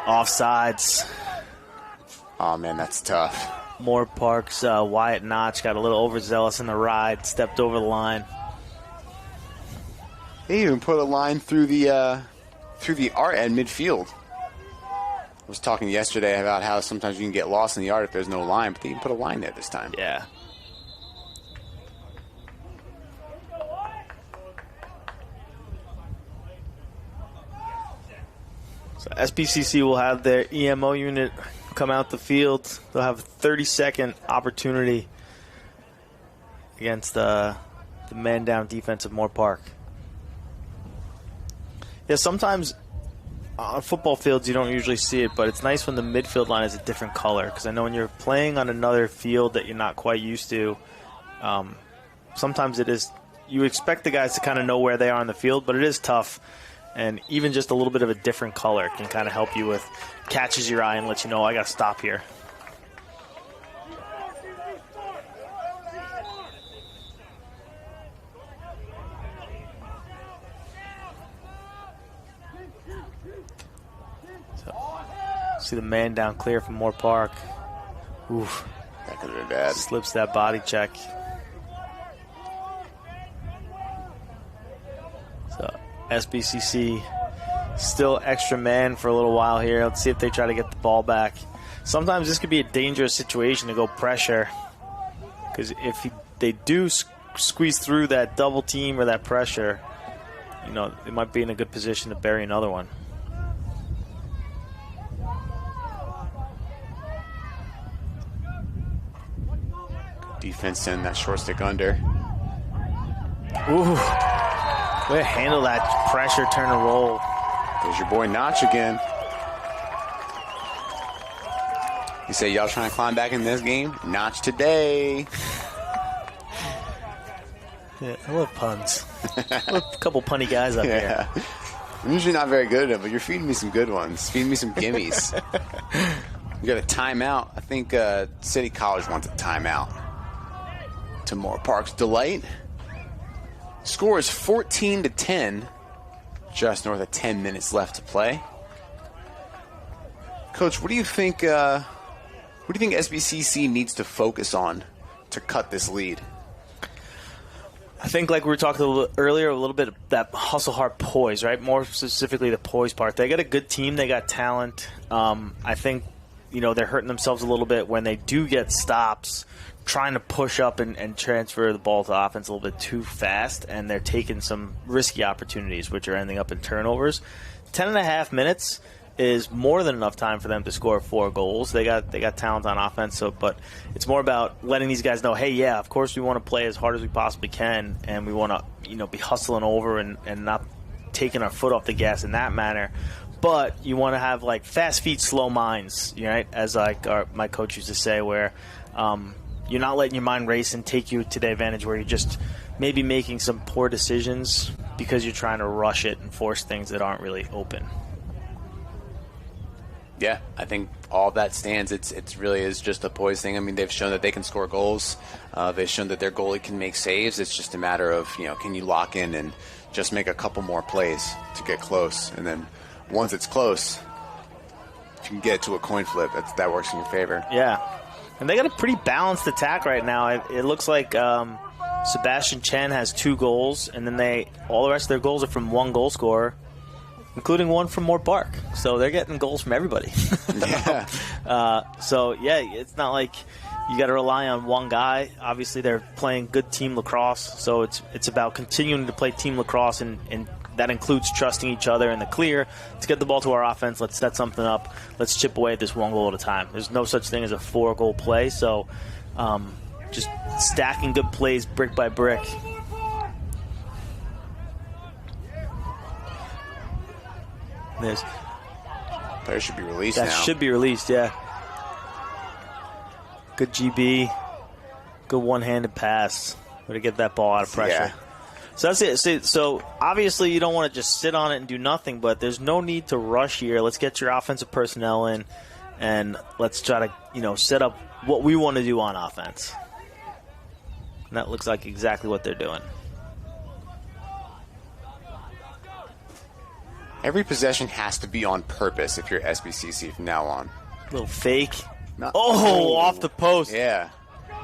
Offsides. Oh, man, that's tough. Moorpark's Wyatt Notch got a little overzealous in the ride, stepped over the line. They even put a line through the art at midfield. I was talking yesterday about how sometimes you can get lost in the art if there's no line, but they even put a line there this time. Yeah. So SBCC will have their EMO unit come out the field. They'll have a 30-second opportunity against the man-down defense of Moorpark. Yeah, sometimes on football fields you don't usually see it, but it's nice when the midfield line is a different color, because I know when you're playing on another field that you're not quite used to, sometimes it is, you expect the guys to kind of know where they are on the field, but it is tough. And even just a little bit of a different color can kind of help you with, catches your eye and lets you know, I got to stop here. So, see the man down clear from Moorpark. Oof. That could have been bad. Slips that body check. So SBCC still extra man for a little while here. Let's see if they try to get the ball back. Sometimes this could be a dangerous situation to go pressure, because if they do squeeze through that double team or that pressure, you know, they might be in a good position to bury another one. Defense send that short stick under. Ooh. Way to handle that pressure, turn and roll. There's your boy Notch again. You say y'all trying to climb back in this game? Notch today. Yeah, I love puns. A couple punny guys up here. I'm usually not very good at it, but you're feeding me some good ones. Feeding me some gimmies. We got a timeout. I think City College wants a timeout. To Moorpark's delight. Score is 14-10. Just north of 10 minutes left to play. Coach, what do you think? What do you think SBCC needs to focus on to cut this lead? I think, like we were talking earlier, a little bit of that hustle hard poise, right? More specifically, the poise part. They got a good team. They got talent. I think, you know, they're hurting themselves a little bit when they do get stops, trying to push up and transfer the ball to offense a little bit too fast, and they're taking some risky opportunities, which are ending up in turnovers. 10.5 minutes is more than enough time for them to score 4 goals. They got talent on offense, but it's more about letting these guys know, hey, yeah, of course we want to play as hard as we possibly can, and we want to, you know, be hustling over and not taking our foot off the gas in that manner. But you want to have like fast feet, slow minds, right? As like my coach used to say, where you're not letting your mind race and take you to the advantage where you're just maybe making some poor decisions because you're trying to rush it and force things that aren't really open. Yeah, I think all that stands. It's really is just a poise thing. I mean, they've shown that they can score goals. They've shown that their goalie can make saves. It's just a matter of, you know, can you lock in and just make a couple more plays to get close. And then once it's close, if can get to a coin flip, that works in your favor. Yeah. And they got a pretty balanced attack right now. It looks like Sebastian Chen has 2 goals, and then all the rest of their goals are from 1 goal scorer, including one from Moorpark. So they're getting goals from everybody. Yeah. It's not like you got to rely on one guy. Obviously, they're playing good team lacrosse, so it's about continuing to play team lacrosse, and that includes trusting each other in the clear. Let's get the ball to our offense. Let's set something up. Let's chip away at this 1 goal at a time. There's no such thing as a 4-goal play, so just stacking good plays brick by brick. Player should be released now. That should be released, yeah. Good GB. Good one-handed pass. Way to get that ball out of pressure. Yeah. So that's it. So obviously you don't want to just sit on it and do nothing, but there's no need to rush here. Let's get your offensive personnel in, and let's try to set up what we want to do on offense. And that looks like exactly what they're doing. Every possession has to be on purpose if you're SBCC from now on. Little fake. Off the post. Yeah.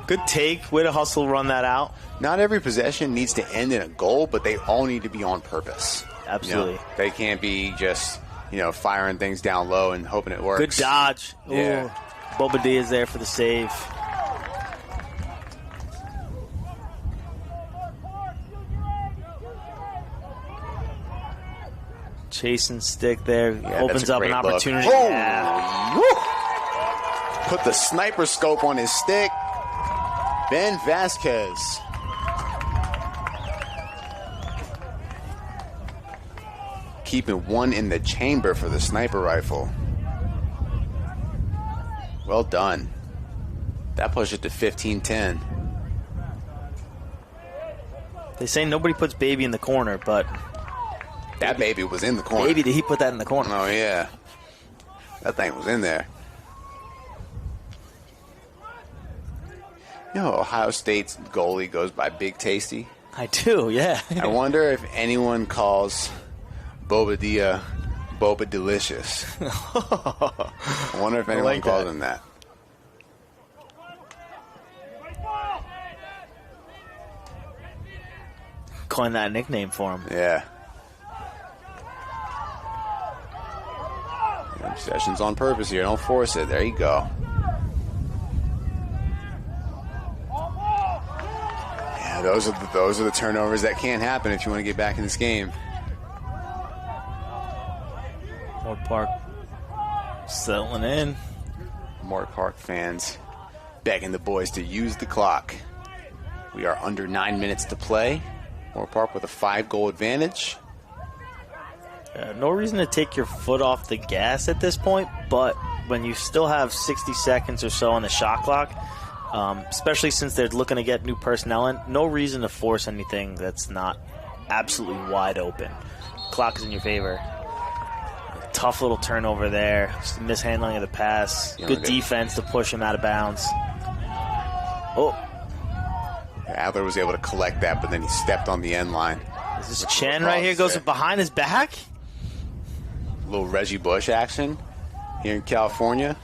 Good take. Way to hustle, run that out. Not every possession needs to end in a goal, but they all need to be on purpose. Absolutely. They can't be just, firing things down low and hoping it works. Good dodge. Yeah. Ooh. Bobadilla is there for the save. Chasing stick there. Opens up an opportunity. Oh. Yeah. Woo. Put the sniper scope on his stick. Ben Vasquez. Keeping one in the chamber for the sniper rifle. Well done. That pushed it to 15-10. They say nobody puts baby in the corner, but that baby was in the corner. Baby, did he put that in the corner? Oh, yeah. That thing was in there. Ohio State's goalie goes by Big Tasty. I do, yeah. I wonder if anyone calls Bobadilla Boba Delicious. I wonder if anyone calls him that. Coin that nickname for him. Yeah. Possession's on purpose here. Don't force it. There you go. Yeah, those are the turnovers that can't happen if you want to get back in this game. Moorpark settling in. Moorpark fans begging the boys to use the clock. We are under 9 minutes to play. Moorpark with a 5-goal advantage. No reason to take your foot off the gas at this point, but when you still have 60 seconds or so on the shot clock, especially since they're looking to get new personnel in, no reason to force anything that's not absolutely wide open. Clock is in your favor. Tough little turnover there. Just mishandling of the pass. Good defense to push him out of bounds. Adler was able to collect that, but then he stepped on the end line. Is this Chen right here goes behind his back? A little Reggie Bush action here in California.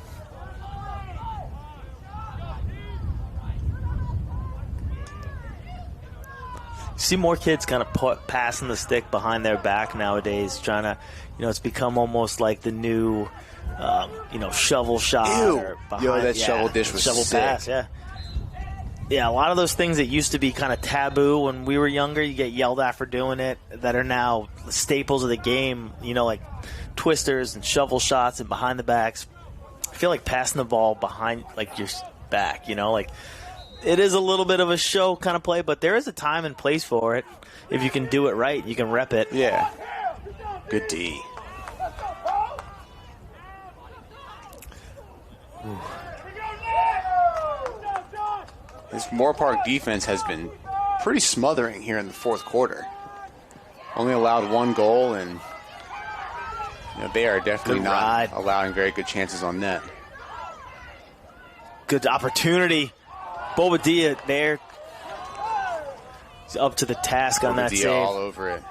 See more kids kind of passing the stick behind their back nowadays, trying to, it's become almost like the new, shovel shot. Ew. Or That shovel dish was shovel sick. pass, yeah. Yeah, a lot of those things that used to be kind of taboo when we were younger, you get yelled at for doing it, that are now staples of the game, like twisters and shovel shots and behind the backs. I feel like passing the ball behind, your back, it is a little bit of a show kind of play, but there is a time and place for it. If you can do it right, you can rep it. Yeah. Good D. Ooh. This Moorpark defense has been pretty smothering here in the fourth quarter. Only allowed 1 goal, and they are definitely not allowing very good chances on net. Good opportunity. Bobadilla there. He's up to the task on that save. All over it.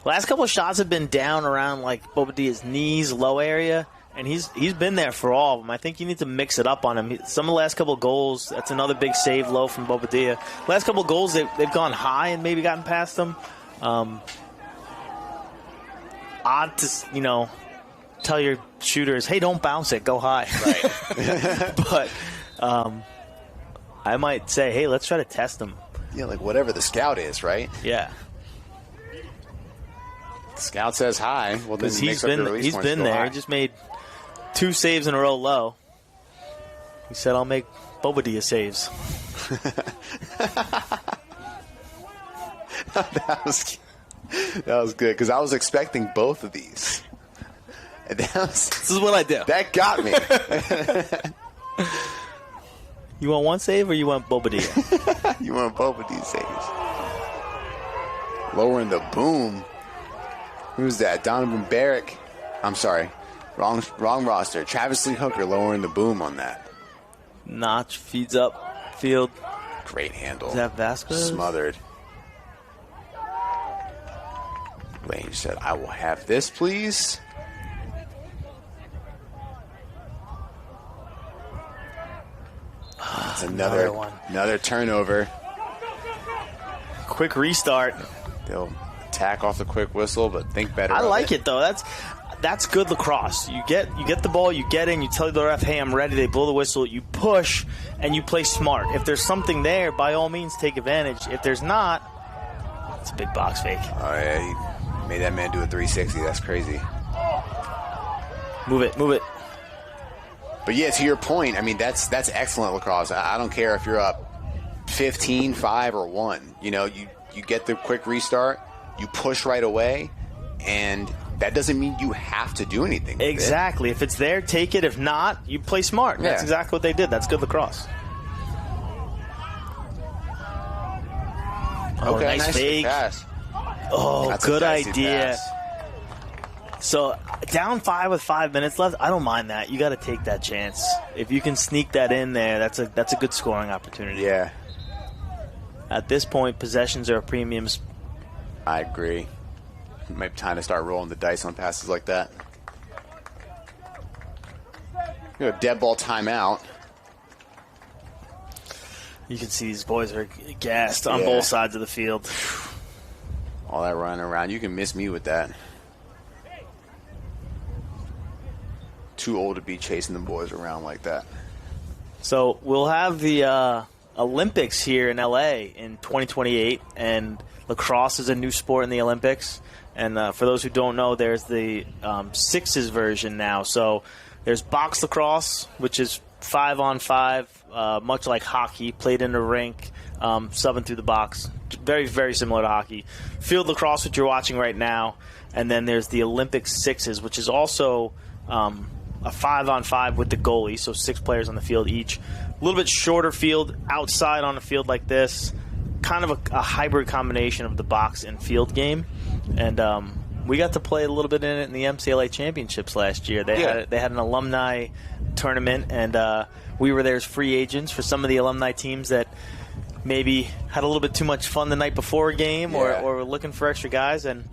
Last couple of shots have been down around Bobadilla's knees, low area. and he's been there for all of them. I think you need to mix it up on him. Some of the last couple of goals, that's another big save low from Bobadilla. Last couple of goals, they've gone high and maybe gotten past him. Odd to, tell your shooters, hey, don't bounce it, go high. Right. But I might say, hey, let's try to test him. Yeah, like whatever the scout is, right? Yeah. The scout says hi. Well, then he's been there. High. He just made 2 saves in a row low. He said, I'll make Bobadilla saves. That was good because I was expecting both of these. And this is what I do. That got me. You want one save or you want Bobadilla? You want both of these saves. Lowering the boom. Who's that? Donovan Barrick. I'm sorry. Wrong roster. Travis Lee Hooker lowering the boom on that. Notch feeds up field. Great handle. Is that Vasquez? Smothered. Lane said, I will have this, please. That's another turnover. Quick restart. They'll attack off the quick whistle, but think better. I like it though. That's good lacrosse. You get the ball, you get in, you tell the ref, hey, I'm ready. They blow the whistle, you push, and you play smart. If there's something there, by all means, take advantage. If there's not, it's a big box fake. Oh yeah, he made that man do a 360. That's crazy. Move it. But yeah, to your point, I mean that's excellent lacrosse. I don't care if you're up 15, 5, or 1. You get the quick restart, you push right away, and that doesn't mean you have to do anything. Exactly. If it's there, take it. If not, you play smart. And That's exactly what they did. That's good lacrosse. Okay, nice fake. Pass. Oh, That's good a dicey idea. pass. So down 5 with 5 minutes left, I don't mind that. You got to take that chance. If you can sneak that in there, that's a good scoring opportunity. Yeah. At this point, possessions are a premium. I agree. Maybe time to start rolling the dice on passes like that. Dead ball timeout. You can see these boys are gassed on both sides of the field. All that running around. You can miss me with that. Too old to be chasing the boys around like that. So we'll have the Olympics here in LA in 2028, and lacrosse is a new sport in the Olympics. And for those who don't know, there's the sixes version now. So there's box lacrosse, which is 5-on-5, much like hockey, played in a rink, subbing through the box. Very, very similar to hockey. Field lacrosse, which you're watching right now. And then there's the Olympic sixes, which is also a 5-on-5 with the goalie, so 6 players on the field each. A little bit shorter field outside on a field like this. Kind of a hybrid combination of the box and field game. And we got to play a little bit in it in the MCLA championships last year. They had an alumni tournament, and we were there as free agents for some of the alumni teams that maybe had a little bit too much fun the night before a game or were looking for extra guys. And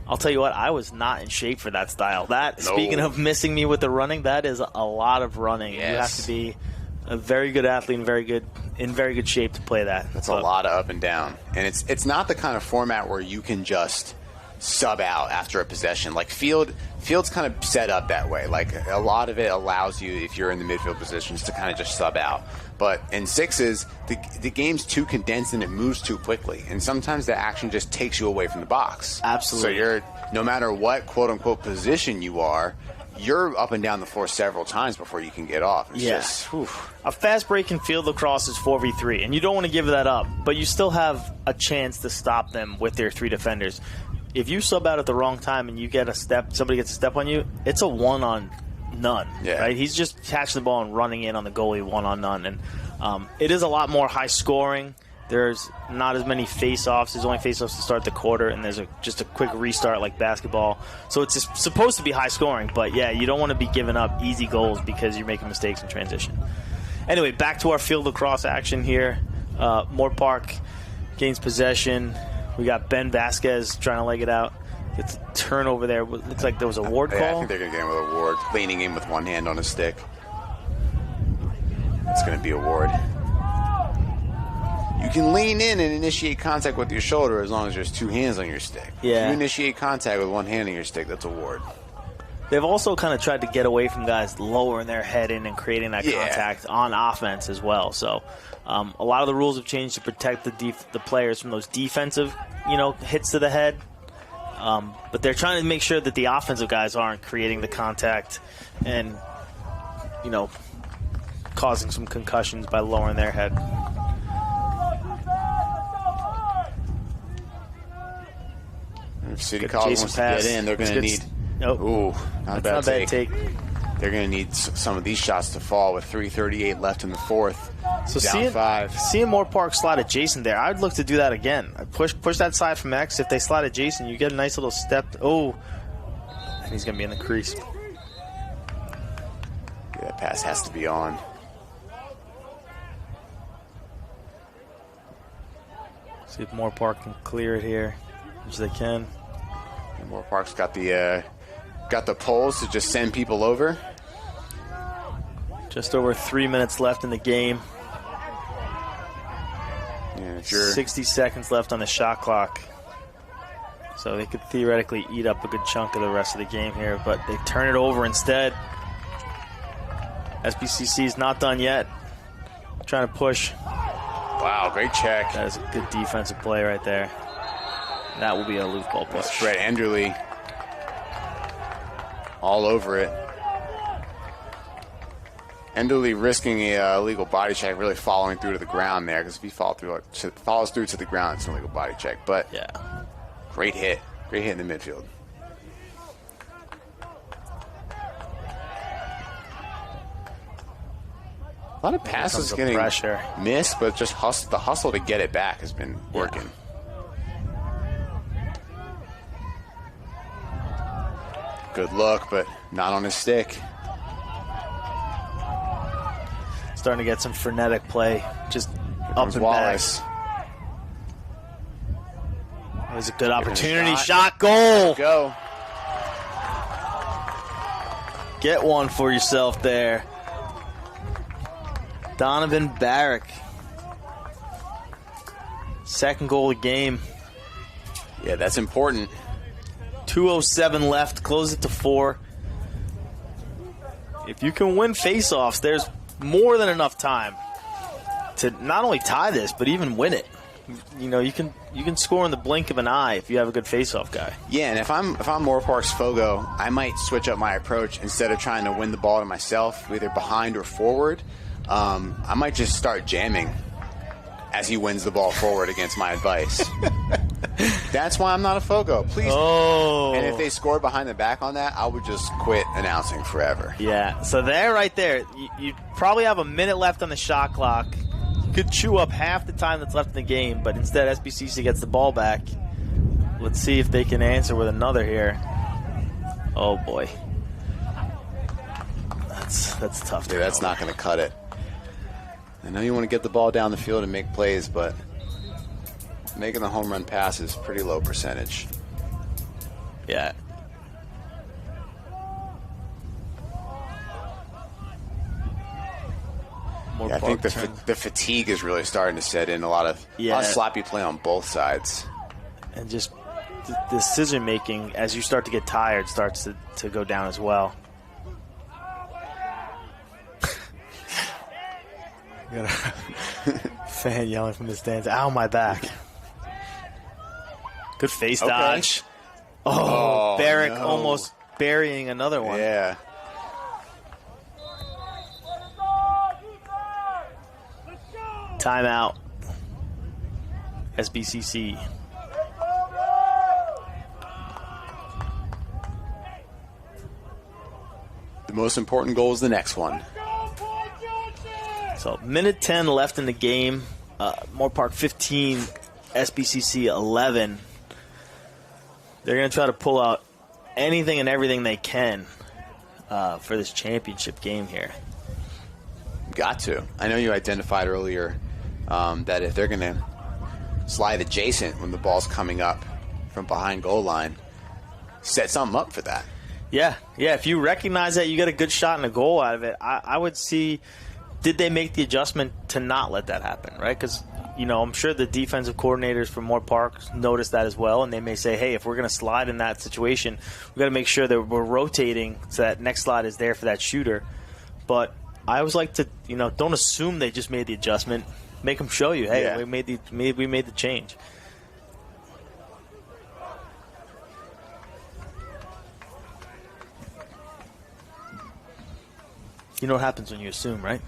I'll tell you what, I was not in shape for that style. Speaking of missing me with the running, that is a lot of running. Yes. You have to be a very good athlete and in very good shape to play that. That's a lot of up and down. And it's not the kind of format where you can just sub out after a possession. Like field's kind of set up that way. Like a lot of it allows you, if you're in the midfield positions, to kind of just sub out. But in sixes, the game's too condensed and it moves too quickly. And sometimes the action just takes you away from the box. Absolutely. So you're, no matter what quote-unquote position you are, you're up and down the floor several times before you can get off. It's just, a fast-breaking field lacrosse is 4v3, and you don't want to give that up, but you still have a chance to stop them with their 3 defenders. If you sub out at the wrong time and you get a step, somebody gets a step on you, it's a 1-on-none. Yeah. Right? He's just catching the ball and running in on the goalie 1-on-none, and it is a lot more high scoring. There's not as many face-offs. There's only face-offs to start the quarter, and there's just a quick restart like basketball. So it's just supposed to be high scoring, but yeah, you don't want to be giving up easy goals because you're making mistakes in transition. Anyway, back to our field lacrosse action here. Moorpark gains possession. We got Ben Vasquez trying to leg it out. Gets a turnover there. Looks like there was a ward call. Yeah, I think they're going to get him with a ward. Leaning in with one hand on his stick. It's going to be a ward. You can lean in and initiate contact with your shoulder as long as there's two hands on your stick. Yeah. If you initiate contact with one hand on your stick, that's a ward. They've also kind of tried to get away from guys lowering their head in and creating that contact on offense as well. So a lot of the rules have changed to protect the players from those defensive, hits to the head. But they're trying to make sure that the offensive guys aren't creating the contact and, causing some concussions by lowering their head. If City College wants to get in, they're going to need... Nope. Ooh, not a bad take. They're going to need some of these shots to fall with 3:38 left in the fourth. So down 5. Seeing Moorpark slide at Jason there, I'd look to do that again. Push that side from X. If they slide at Jason, you get a nice little step. Oh, and he's going to be in the crease. Yeah, that pass has to be on. See if Moorpark can clear it here, which they can. And Moorpark's got the poles to just send people over. Just over 3 minutes left in the game. Yeah, if you're 60 seconds left on the shot clock. So they could theoretically eat up a good chunk of the rest of the game here, but they turn it over instead. SBCC is not done yet. Trying to push. Wow, great check. That is a good defensive play right there. That will be a loose ball push. That's Brett Enderle all over it. Enderle risking a illegal body check, really following through to the ground there, because if he follows through to the ground, it's an illegal body check. But yeah, great hit in the midfield. A lot of passes getting missed, but just the hustle to get it back has been working. Good look, but not on his stick. Starting to get some frenetic play, just up and Wallace. back. It was a good opportunity. Shot, goal. Go. Get one for yourself there. Donovan Barrick. Second goal of the game. Yeah, that's important. 2:07 left. Close it to 4. If you can win faceoffs, there's more than enough time to not only tie this, but even win it. You can score in the blink of an eye if you have a good faceoff guy. Yeah, and if I'm Moorpark's Fogo, I might switch up my approach. Instead of trying to win the ball to myself, either behind or forward, I might just start jamming as he wins the ball forward against my advice. That's why I'm not a Fogo. Please. Oh. And if they score behind the back on that, I would just quit announcing forever. Yeah. So right there, you probably have a minute left on the shot clock. You could chew up half the time that's left in the game, but instead SBCC gets the ball back. Let's see if they can answer with another here. Oh boy. That's tough. Yeah, that's not going to cut it. I know you want to get the ball down the field and make plays, but making the home run pass is pretty low percentage. Yeah. I think the fatigue is really starting to set in. A lot of sloppy play on both sides. And just the decision making, as you start to get tired, starts to go down as well. Got a fan yelling from the stands, "Ow, my back." Good face dodge. Oh, Barrick almost burying another one. Yeah. Timeout. SBCC. The most important goal is the next one. So, minute 10 left in the game. Moorpark 15, SBCC 11. They're going to try to pull out anything and everything they can for this championship game here. Got to. I know you identified earlier that if they're going to slide adjacent when the ball's coming up from behind goal line, set something up for that. Yeah. If you recognize that you get a good shot and a goal out of it, I would see, did they make the adjustment to not let that happen, right? Because, I'm sure the defensive coordinators from Moorpark notice that as well, and they may say, hey, if we're going to slide in that situation, we've got to make sure that we're rotating so that next slide is there for that shooter. But I always like to, don't assume they just made the adjustment. Make them show you, hey, we made the change. You know what happens when you assume, right?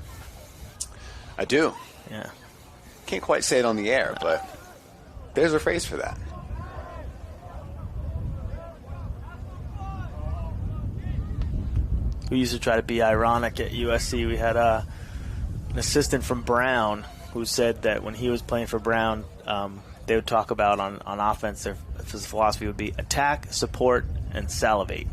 I do. Yeah. Can't quite say it on the air, but there's a phrase for that. We used to try to be ironic at USC. We had an assistant from Brown who said that when he was playing for Brown, they would talk about on offense, his philosophy would be attack, support, and salivate.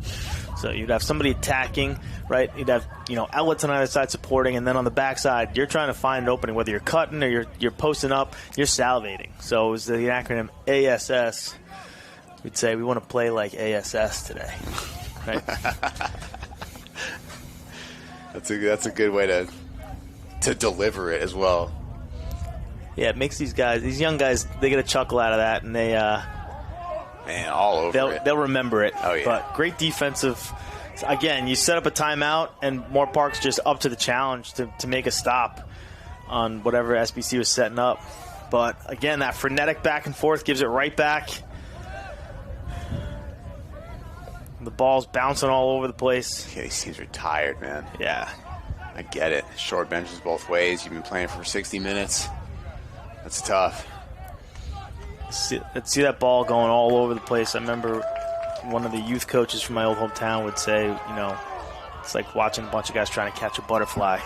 So you'd have somebody attacking, right? You'd have outlets on either side supporting, and then on the backside, you're trying to find an opening. Whether you're cutting or you're posting up, you're salivating. So it was the acronym ASS. We'd say we want to play like ASS today, right? That's a good way to deliver it as well. Yeah, it makes these young guys, they get a chuckle out of that, and they all over they'll remember it. Oh, yeah. But great defensive. Again, you set up a timeout, and Moorpark's just up to the challenge to make a stop on whatever SBC was setting up. But again, that frenetic back and forth gives it right back. The ball's bouncing all over the place. Yeah, these teams are tired, man. Yeah. I get it. Short benches both ways. You've been playing for 60 minutes. That's tough. See that ball going all over the place. I remember one of the youth coaches from my old hometown would say, it's like watching a bunch of guys trying to catch a butterfly.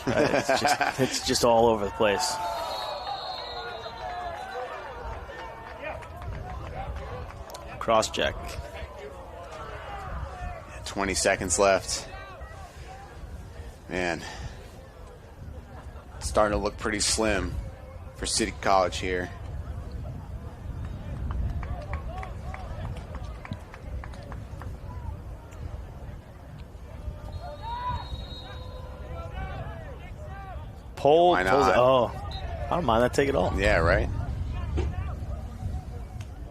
It's just all over the place. Cross check. 20 seconds left. Man, it's starting to look pretty slim for City College here. Why not? Oh, I don't mind that. Take it all. Yeah, right.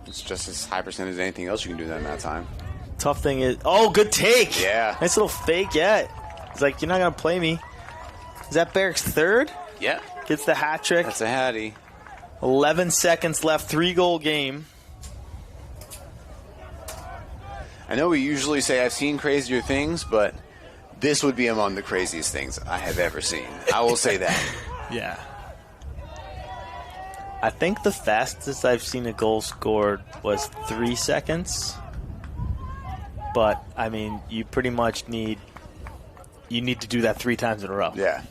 It's just as high percentage as anything else you can do in that amount of time. Tough thing is, good take. Yeah. Nice little fake, yeah. It's like, you're not going to play me. Is that Barrick's third? Yeah. Gets the hat trick. That's a hattie. 11 seconds left, 3-goal game. I know we usually say I've seen crazier things, but this would be among the craziest things I have ever seen. I will say that. Yeah. I think the fastest I've seen a goal scored was 3 seconds. But, I mean, you pretty much need to do that 3 times in a row. Yeah.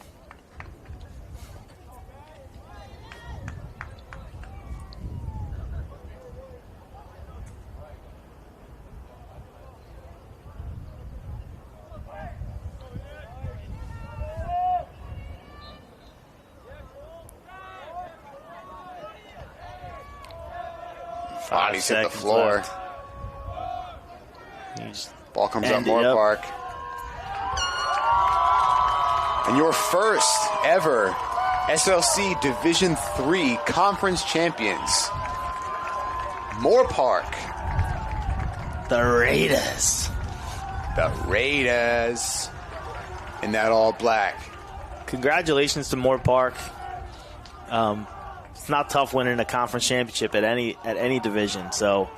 Bodies hit the floor. Ball comes up Moorpark. And your first ever SLC Division III Conference Champions, Moorpark. The Raiders. The Raiders. In that all black. Congratulations to Moorpark. It's not tough winning a conference championship at any division. So,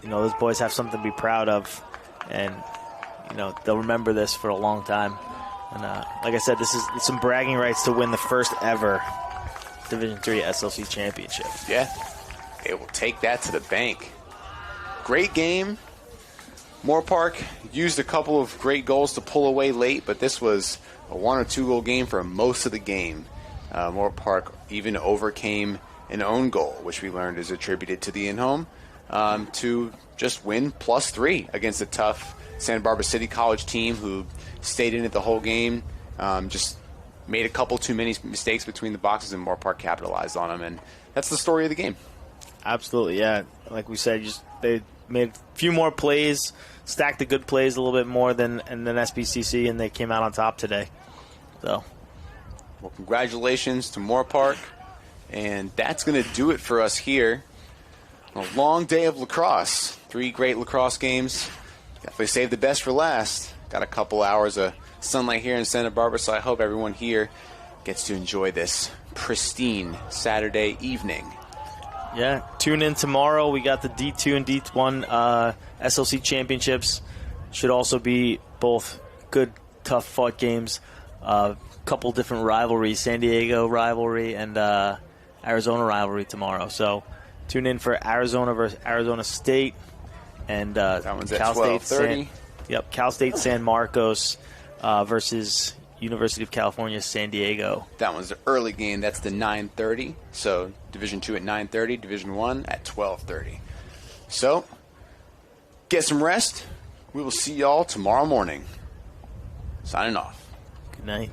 those boys have something to be proud of, and they'll remember this for a long time. And like I said, this is some bragging rights to win the first ever Division III SLC championship. Yeah, they will take that to the bank. Great game. Moorpark used a couple of great goals to pull away late, but this was a 1 or 2 goal game for most of the game. Moorpark even overcame an own goal, which we learned is attributed to the in-home, to just win +3 against a tough Santa Barbara City College team who stayed in it the whole game, just made a couple too many mistakes between the boxes, and Moorpark capitalized on them, and that's the story of the game. Absolutely, yeah. Like we said, they made a few more plays, stacked the good plays a little bit more than SBCC, and they came out on top today. So, well, congratulations to Moorpark, and that's going to do it for us here. A long day of lacrosse. 3 great lacrosse games. Definitely saved the best for last. Got a couple hours of sunlight here in Santa Barbara, so I hope everyone here gets to enjoy this pristine Saturday evening. Yeah, tune in tomorrow. We got the D2 and D1 SLC championships. Should also be both good, tough, fought games. Couple different rivalries, San Diego rivalry and Arizona rivalry tomorrow. So tune in for Arizona versus Arizona State and that one's at Cal State 12:30. Cal State San Marcos versus University of California San Diego. That one's the early game. That's the 9:30. So Division 2 at 9:30, Division 1 at 12:30. So get some rest. We will see y'all tomorrow morning. Signing off. Good night.